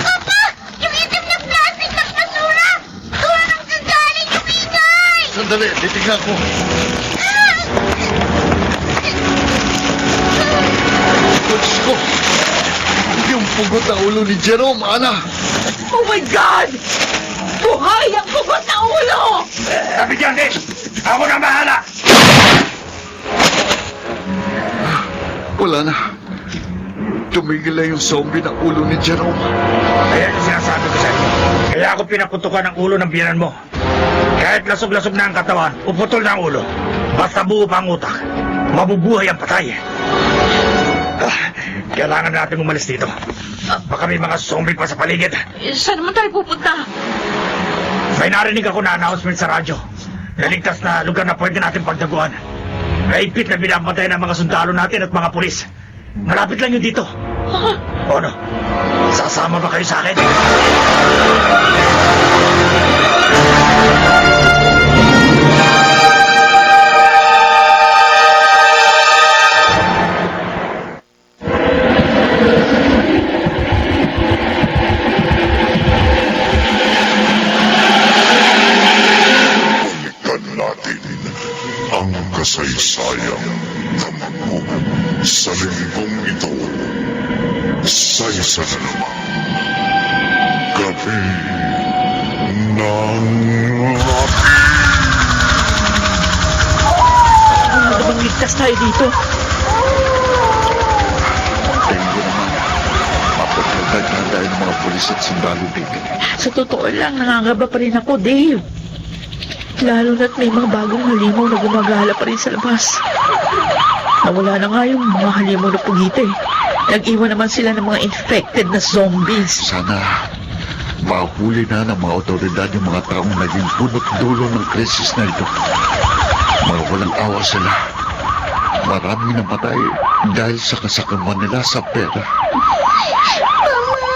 Papa! Yung itim na plastic ng basura! Doon ang gagaling yung ingay! Sandali, titignan ko. Diyos ko! Yung pugot na ulo ni Jerome, Ana! Oh my God! Buhay ang pugot na ulo! Sabi dyan, Dick! Ako na bahala! Wala na. Tumigil na yung zombie ng ulo ni Jerome. Kaya yung sinasabi ko sa inyo. Kaya ako pinaputukan ang ulo ng biyanan mo. Kahit lasog-lasog na ang katawan, uputol na ang ulo. Basta buo pa ang utak. Mabubuhay ang patay. Kailangan natin umalis dito. Baka may mga zombie pa sa paligid. Saan naman tayo pupunta? May narinig ako na announcement sa radyo. Naligtas na lugar na pwede natin pagdaguan. Naipit na binabatay ng mga sundalo natin at mga pulis. Malapit lang yun dito. O ano? Sasama ba kayo sa akin? Balikan natin ang kasaysayan mo sa linggong ito. Sa isa na naman. Gabi ng Ano namang ligtas tayo dito? Tingin naman. Mapagkagad na dahil ng mga pulis at sundalo dito. Sa totoo lang, nangangaba pa rin ako, Dave. Lalo na't may mga bagong halimaw na gumagala pa rin sa labas. Nawala na nga yung mga halimaw na pugita eh. Nag-iwan naman sila ng mga infected na zombies. Sana mahuli na ng mga otoridad yung mga taong naging punot dulo ng krisis na ito. Mga walang awa sila. Maraming namatay dahil sa kasakaman nila sa pera. Mama!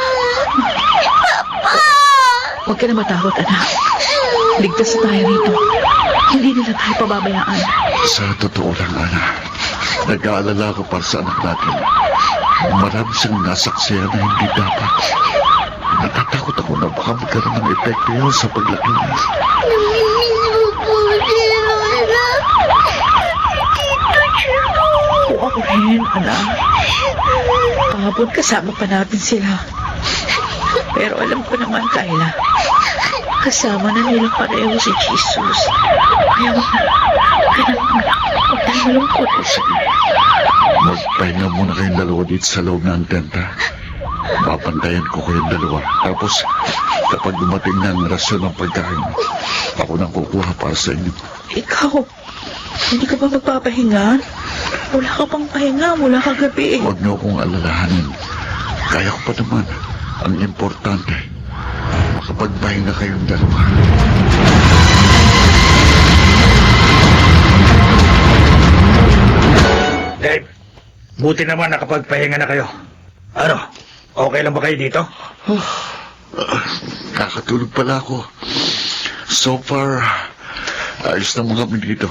Huwag ka na matakot, anak. Ligtas na tayo rito. Hindi nila tayo pababayaan. Sa totoo lang, Ana, nag-aalala ko para sa anak natin. Marami siyang nasaksiyan na hindi dapat. Natatakot ako na baka magkaroon ng epekto yun sa paglaki niya. Namimiss mo po si Lola. Tito Chiro. Oo, ako rin, anak. Kahapon kasama pa natin sila. Pero alam ko naman, Kayla, kasama na nilang pareho si Jesus. Kaya huwag tayo malungkot. Magpahinga muna kayong dalawa dito sa loob ng tenta. Babantayan ko kayong dalawa. Tapos, kapag dumating na ang rasyon ng pagkain, ako nang kukuha para sa inyo. Ikaw, hindi ka ba magpapahinga? Wala ka pang pahinga mula kagabi. Huwag niyo akong alalahanin. Kaya ko pa naman. Ang importante, makapagpahinga kayong dalawa. Dave, buti naman nakapagpahinga na kayo. Ano, okay lang ba kayo dito? Kakatulog pala ako. So far, ayos na mga kami dito.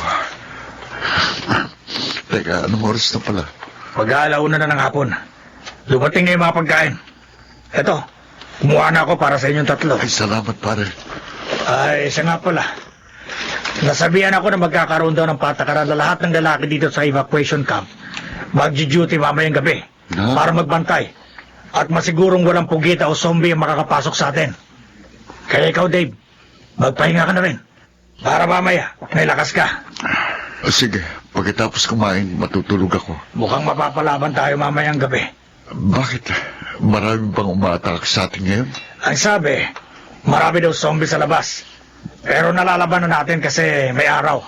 Teka, anong oras na pala? Mag-aalauna na ng hapon. Dumating na yung mga pagkain. Eto, kumuha na ako para sa inyong tatlo. Ay, salamat pare. Ay, isa nga pala. Nasabihan ako na magkakaroon daw ng patakaran na lahat ng lalaki dito sa evacuation camp. Magji-duty mamayang gabi Na? para magbantay. At masigurong walang pugita o zombie ang makakapasok sa atin. Kaya ikaw, Dave, magpahinga ka na rin. Para mamaya, may lakas ka. Sige, pagkatapos kumain, matutulog ako. Mukhang mapapalaban tayo mamayang gabi. Bakit? Marami bang umaatake sa atin ngayon? Ang sabi, marami daw zombie sa labas. Pero nalalaban na natin kasi may araw.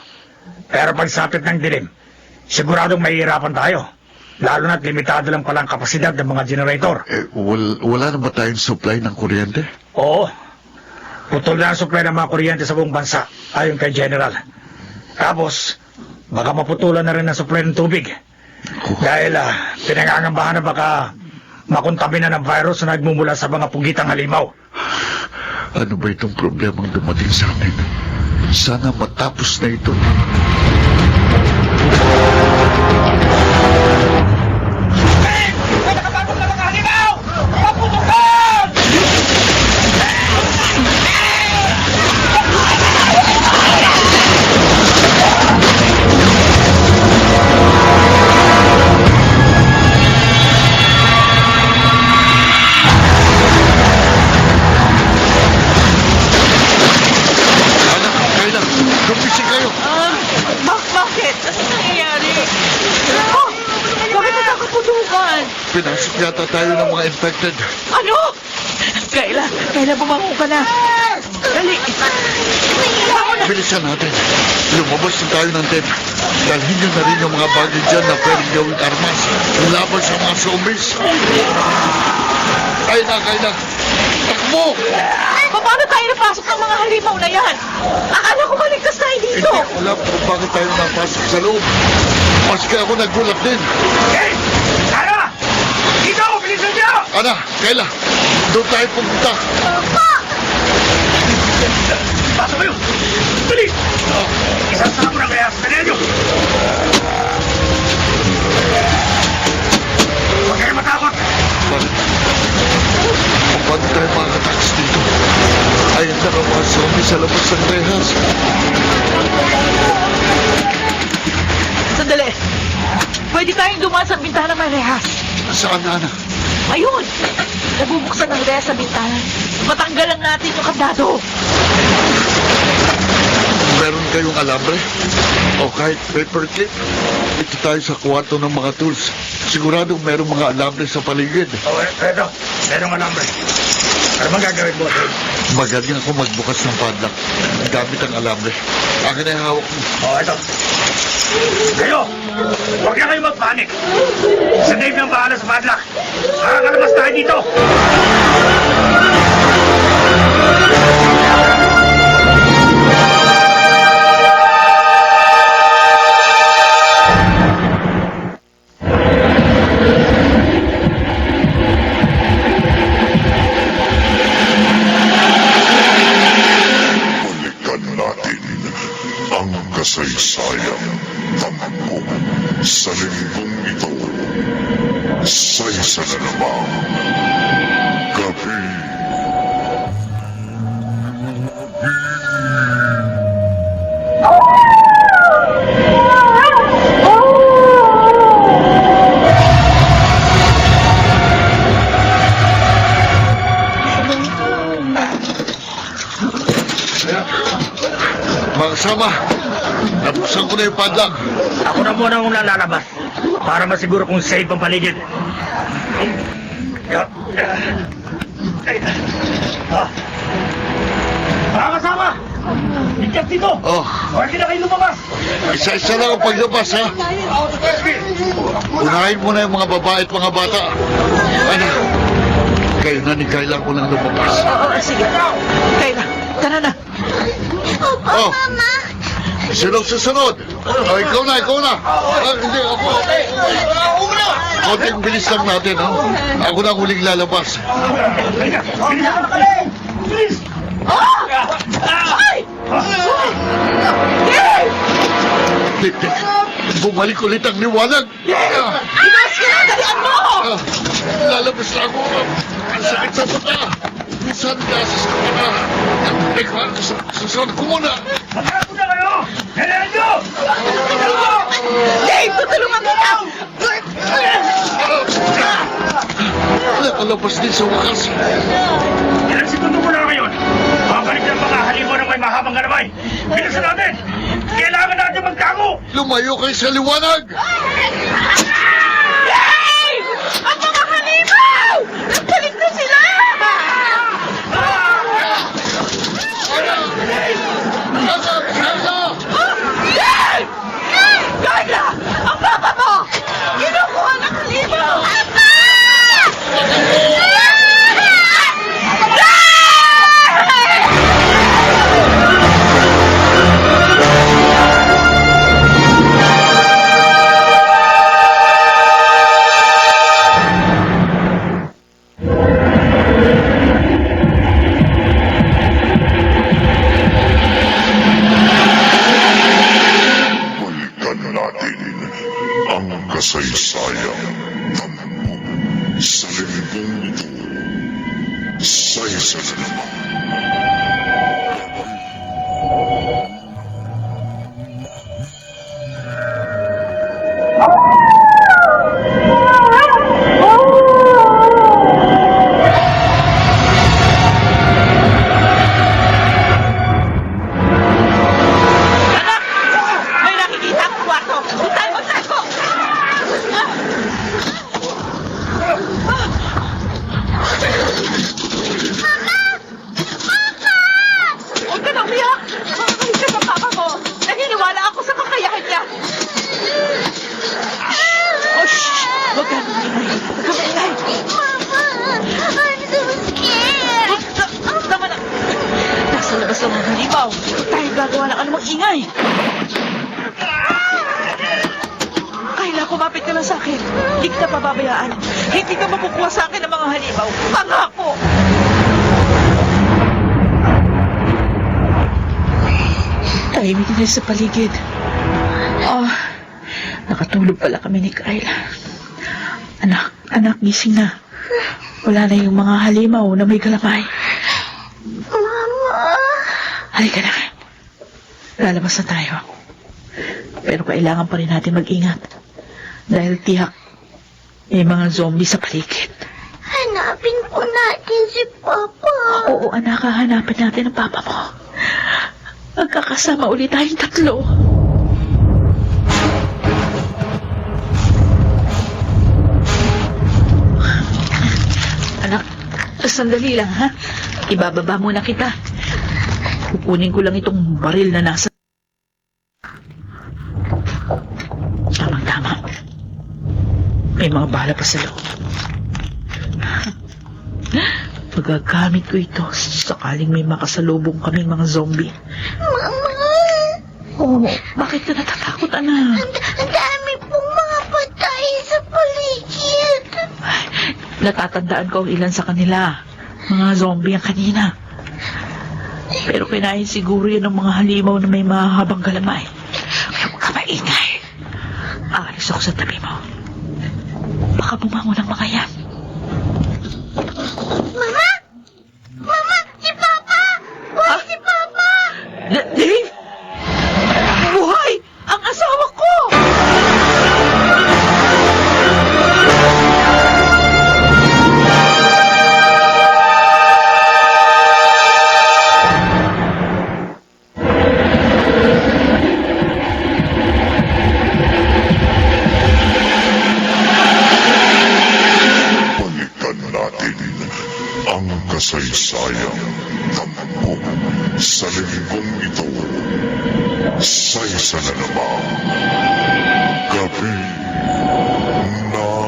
Pero pagsapit ng dilim, siguradong mahihirapan tayo. Lalo na't limitado lang palang kapasidad ng mga generator. Wala na ba tayong supply ng kuryente? Oo. Putol na ang supply ng mga kuryente sa buong bansa, ayon kay General. Tapos, baka maputulan na rin ang supply ng tubig. Dahil pinangangambahan na baka makontamina ng virus na nagmumula sa mga pugitang halimaw. Ano ba itong problemang dumating sa atin? Sana matapos na ito. May nakapagod na mga halimaw! Paputukan! Anak, Kayla, gumising kayo. Bakit? Ano nangyayari? Oh, bakit nakakaputukan? Pinasok yata tayo ng mga infected. Ano? Kailan bumangon ka na? Dali! Ako na! Bilisan natin. Lumabas na tayo ng tent. Dalhin nyo na rin yung mga bagay dyan na pwedeng gawing armas laban sa mga zombies. Kayla! Takbo! Paano tayo napasok ng mga halimaw na yan? Akala ko maligtas tayo dito! Hindi ko alam kung bakit tayo napasok sa loob. Maski ako nagulat din. Hey! Tara! Dito! Bilisan niyo! Ana, Kayla, doon tayo pumunta. Pasok kayo! Dali! Isasama na kaya sa kanilyo! Huwag kayo matakot! Bakit? Paano tayo makakatakas dito? Ayan na ang mga zombie sa labas ng rehas. Sandali! Pwede tayong dumaan sa bintana ng rehas. Saan, Ana? Ayun! Nabubuksan ang rehas sa bintana. Matanggalan natin yung kandado. Meron kayong alambre? O kahit paperclip? Ito tayo sa kwarto ng mga tools. Siguradong merong mga alambre sa paligid. Eto, merong alambre. Ano bang gagawin mo? Magaling ako magbukas ng padlock gamit ang alambre. Akin ay hawak mo. Eto. Kayo! Huwag na kayo magpanik! Sa Dave ng bahala sa padlock! Nakakalabas tayo dito! Sa linggong ito, sa isa na namang gabi. Mga kasama, nabuksan ko na yung padlock. Ako na muna ang lalabas para masiguro kung safe ang paligid. Mga kasama! Ikat dito! Oh, Huwag na kayo lumabas! isa-isa lang ang paglabas, ha? Unahin mo na yung mga babae at mga bata. Ano? Kayo na ni Kayla ko nang lumabas. Oo, sige. Kayla, tara na. Opo, Oh. Mama. Sinong susunod? Oh, ikaw na, ikaw na. Ah, hindi, ako. Konting bilis lang natin, ha? Ako na ang huling lalabas. Tik-tik. Bumalik ulit ang liwanag. Imas ka na! Dalian mo! Ah, lalabas na ako. Ang sakit sa mata. Minsan, gases ko na. Teka, susunod ko muna. Maghanap na kayo! Kailangan nyo! Dave, tutulungan kita! Nakalabas din sa wakas. Ilang segundo mo na ngayon. Babalik ng mga halimaw ng may mahabang galamay. Bilisan natin! Kailangan natin magtango! Lumayo kayo sa liwanag. Dave! Ang mga halimaw! Nagbalik na sila! Dave! Kayla! Ang papa mo! Kinukuha ng halimaw! Balikan natin ang kasaysayan ng sa linggong ito, sa isa na namang Anak! May nakikita ang kwarto! Tayo magtago! Huwag ka na umiyak! Makakalis ka sa papa mo! Naniniwala ako sa kakayahan niya! Oh, shh! Huwag ka na maingay! Huwag ka maingay! Mama, I'm so scared. Tama na! Nasa labas ang mga halimaw! Tayo gagawa ng anumang ingay! Kayla, kumapit ka lang sa akin. Hindi kita pababayaan. Hindi ka makukuha sa akin ng mga halimaw. Pangako! Tahimik na sa paligid. Oh, nakatulog pala kami ni Kayla. Anak, gising na. Wala na yung mga halimaw na may galamay. Mama. Halika na. Lalabas na tayo. Pero kailangan pa rin natin mag-ingat. Dahil tiyak, may mga zombie sa paligid. Hanapin po natin si Papa. Oo, anak, hahanapin natin ang papa mo. Magkakasama ulit tayong tatlo. Anak, sandali lang, ha? Ibababa muna kita. Kukunin ko lang itong baril na nasa... Tamang-tama. May mga bala pa sa loob. Magagamit ko ito sakaling may makasalubong kaming mga zombie. Mama. Oh, bakit ka natatakot, anak? Ang dami pong mga patay sa paligid. Ay, natatandaan ko ang ilan sa kanila. Mga zombie ang kanina. Pero kinain siguro yan ng mga halimaw na may mahabang galamay. Kaya huwag ka maingay. Aalis umalis ako sa tabi mo. Baka bumangon ang mga yan. Mama! Mama! Si Papa! Buhay si Papa! Dave! Buhay! Ang asawa ko! Balikan natin ang kasaysayan tampo sa linggong ito. Saysa na naman. Gabi ng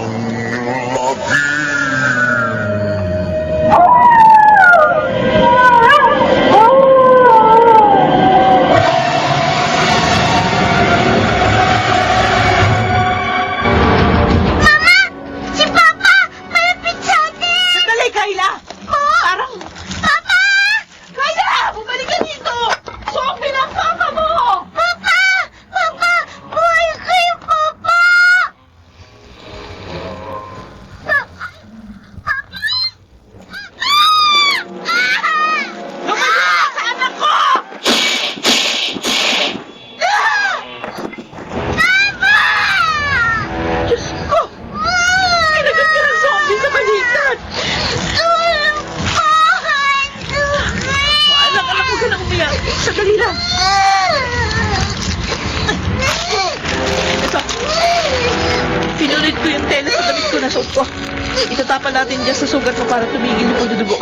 labi. Si Papa! Malapit sa atin! Sandali, Kayla! Parang... Papa! Kayla! Bumalik ka dito! Zombie ng papa mo! Papa! Papa! Buhay kayo, Papa! Lumayo sa anak ko! Diyos ko! Kinagat ka ng zombie sa balikat! Anak, huwag ka na umiyak. Sandali lang. Ito. Pinulit ko yung tela sa damit ko na suot ko. Itatapan natin dyan sa sugat mo para tumigil yung pagdudugo.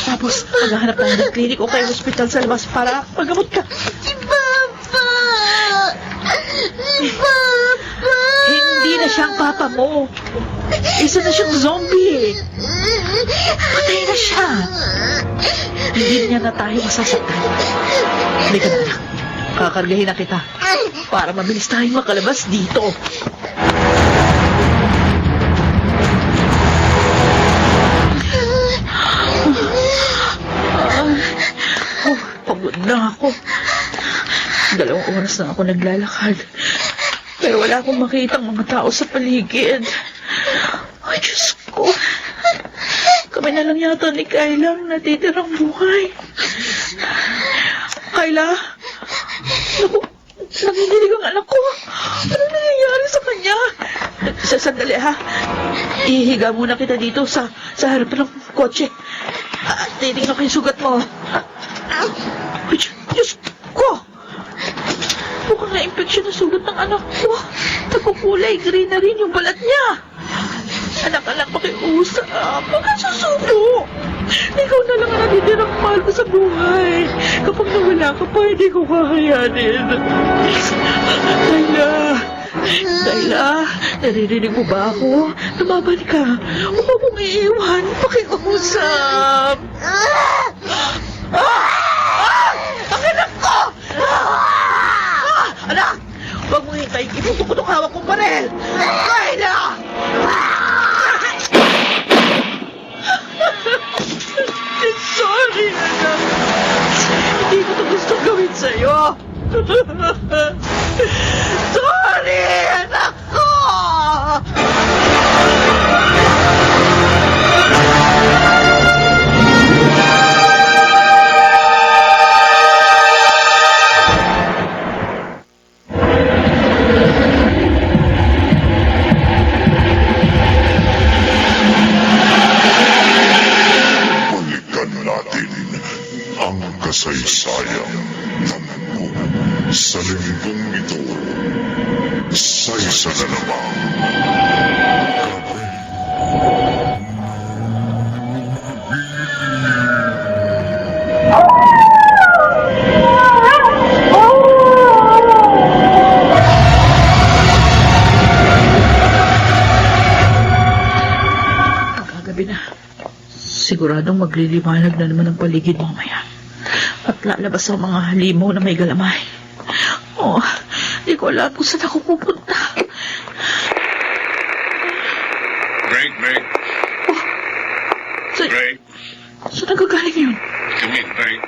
Tapos, maghahanap tayo ng klinik o kaya hospital sa labas para magamot ka. Si Papa! Si Papa! Hindi na siya ang papa mo. Isa na siyang zombie. Patay na siya. Hindi niya na tayo masasaktan. Halika na, anak. Kakargahin na kita para mabilis tayong makalabas dito. Pagod na ako. 2 oras na ako naglalakad. Pero wala akong makitang mga tao sa paligid. Ay, Diyos ko. Kami na lang yata ni Kayla ang natitirang buhay. Kayla? Naku, nanginginig ang anak ko. Ano nangyayari sa kanya? Sandali ha. Ihiga muna kita dito sa harap ng kotse. Titingnan ko yung sugat mo. Ay, Diyos ko! Mukhang na-infection na sugat ng anak ko. Nagkukulay green na rin yung balat niya. Anak-anak, pakiusap. Pagkasusubo. Ikaw na lang ang natitirang mahal ko sa buhay. Kapag nawala ka pa, hindi ko kakayanin. Kayla, naririnig mo ba ako? Lumaban ka. Huwag mo kong iiwan. Pakiusap. Ang anak ko! Anak! Huwag mo hintayin. Iputok ko itong hawak kong barel! Kayla! Sorry, anak. Hindi ko ito gusto gawin sa'yo. Sorry, anak ko! Balikan natin ang kasaysayan tampo sa linggong ito. Saysa na naman. Gabi. Magagabi na. Siguradong magliliwanag na naman ang paligid mamaya. At lalabas ang mga halimaw na may galamay. Oh, di ko alam kung saan ako pupunta. Greg, Greg, Saan nagagaling yun? come in, Greg.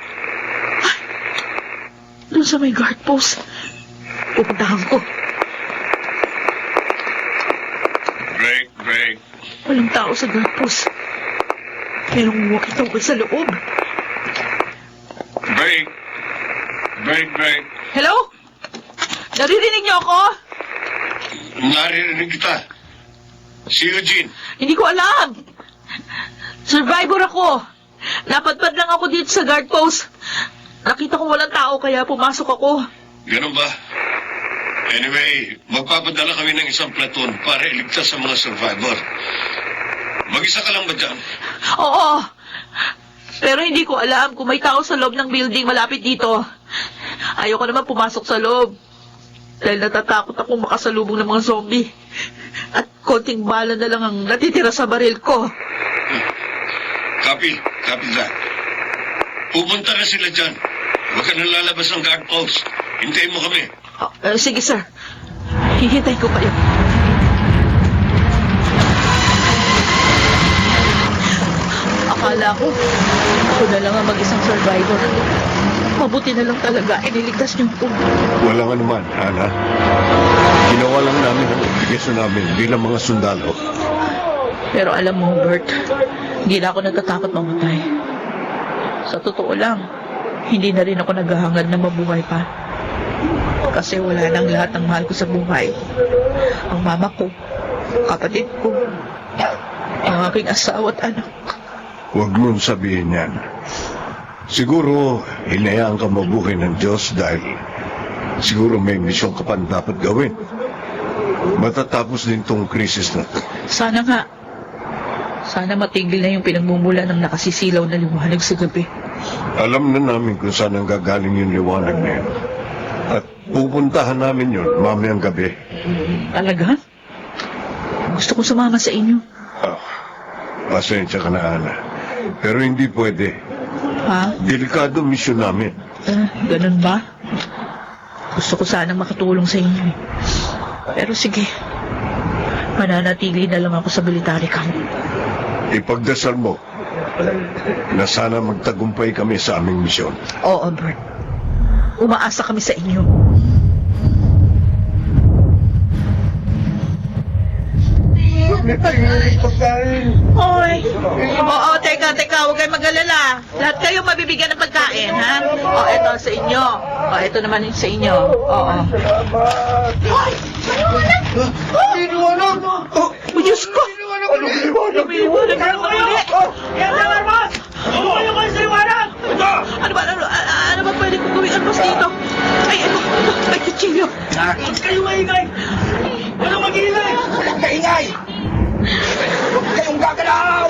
Doon sa may guard post. Pupuntahan ko. Break. Walang tao sa guard post. Merong walkie-talkie sa loob. Break. Hello? Naririnig niyo ako? Naririnig kita. Si Eugene. Hindi ko alam. Survivor ako. Napadpad lang ako dito sa guard post. Nakita ko walang tao kaya pumasok ako. Ganun ba? Anyway, magpapadala kami ng isang platoon para iligtas sa mga survivor. Mag-isa ka lang ba dyan? Oo. Pero hindi ko alam kung may tao sa loob ng building malapit dito. Ayoko naman pumasok sa loob. Dahil natatakot akong makasalubong ng mga zombie. At konting bala na lang ang natitira sa baril ko. Copy that. Pupunta na sila dyan. Huwag ka nang lalabas ng guard post. Hintayin mo kami. Sige, sir. Hihintay ko kayo. Akala ko, ako na lang ang mag-isang survivor. Mabuti na lang talaga, iniligtas niyo ko. Walang anuman, Ana. Ginawa lang namin ang obligasyon namin bilang mga sundalo. Pero alam mo, Bert, hindi na ako natatakot mamatay. Sa totoo lang, hindi na rin ako naghahangad na mabuhay pa. Kasi wala nang lahat ng mahal ko sa buhay. Ang mama ko, kapatid ko, ang aking asawa at anak. Huwag mong sabihin yan. Siguro, hinayaan ka mabuhay ng Diyos dahil siguro may misyon ka pa na dapat gawin. Matatapos din tong krisis na to. Sana nga. Sana matigil na yung pinagmumula ng nakasisilaw na liwanag sa gabi. Alam na namin kung saan ang gagaling yung liwanag na yun. At pupuntahan namin yun mamayang gabi. Talaga? Gusto ko sumama sa inyo. Pasensya ka na, Ana. Pero hindi pwede. Ha? Delikado misyon namin. Ganun ba? Gusto ko sanang makatulong sa inyo. Pero sige. Mananatili na lang ako sa military camp. Ipagdasal mo na sana magtagumpay kami sa aming misyon. Oo, Bert. Umaasa kami sa inyo. Hoy! Oo, teka, huwag kayong mag-alala. Lahat kayo mabibigyan ng pagkain, ha? O, eto sa inyo. O, eto naman yung sa inyo. Oo. Hoy! Liwanag! Oh, Diyos ko! Lumiwanag na naman ulit! Ano ba pwede kong gawin armas dito? Ay, ito, may kutsilyo. Huwag kayong maingay! Walang mag-iingay! Walang maingay! Huwag kayong gagalaw!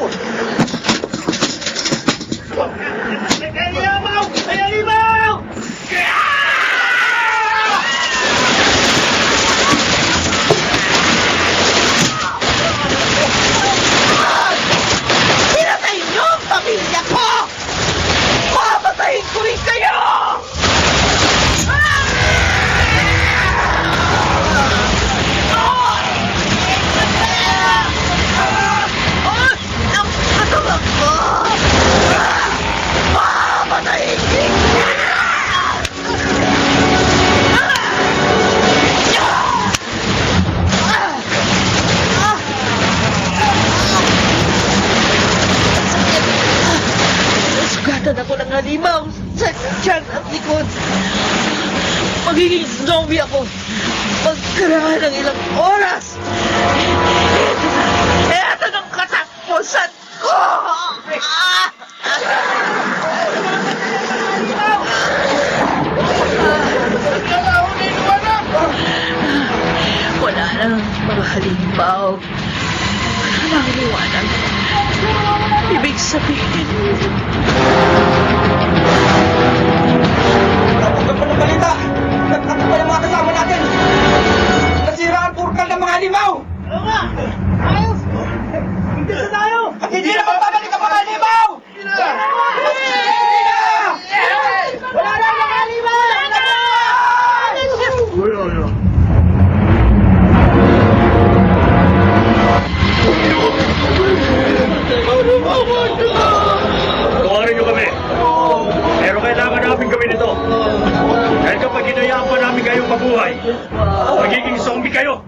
Ay, alimaw! Ay, alimaw! Pinatay niyo ang pamilya ko! Papatayin ko rin kayo! Ang katawan ko! Papatayin kita! Sugatan ako ng halimaw sa tiyan at likod. Magiging zombie ako. Magkaraan ng ilang oras. Ito ng katapusan ko! Wala na mga halimaw. Wala nang liwanag. Ibig sabihin, Kapag pa ng balita! Nagtakot pa yung mga kasama natin! Nasira ang purkal ng mga halimaw! Oo nga! Ayos! Hindi na tayo! At hindi na magbabalik ang mga halimaw! Hindi na! Wala na ang mga halimaw! Tawarin niyo kami. Pero kailangan namin gawin ito. Dahil kapag hinayaan pa namin kayong mabuhay, magiging zombie kayo.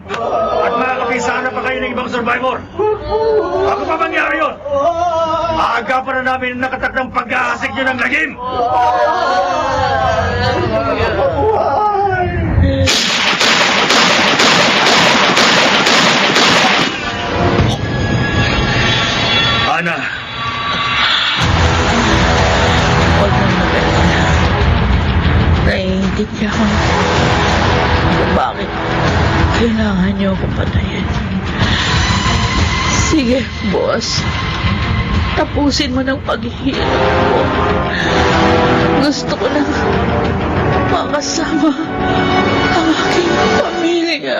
At makakapisana pa kayo ng ibang survivor. Ako pa mangyari yun? Aagapan na namin ang nakatakdang pag-aasik nyo ng lagim. Ana, Huwag mong mag-alala. Naiintindihan ko kung bakit kailangan niyo akong patayin. Sige, boss. Tapusin mo ng paghihirap ko. Gusto ko lang makasama ang aking pamilya.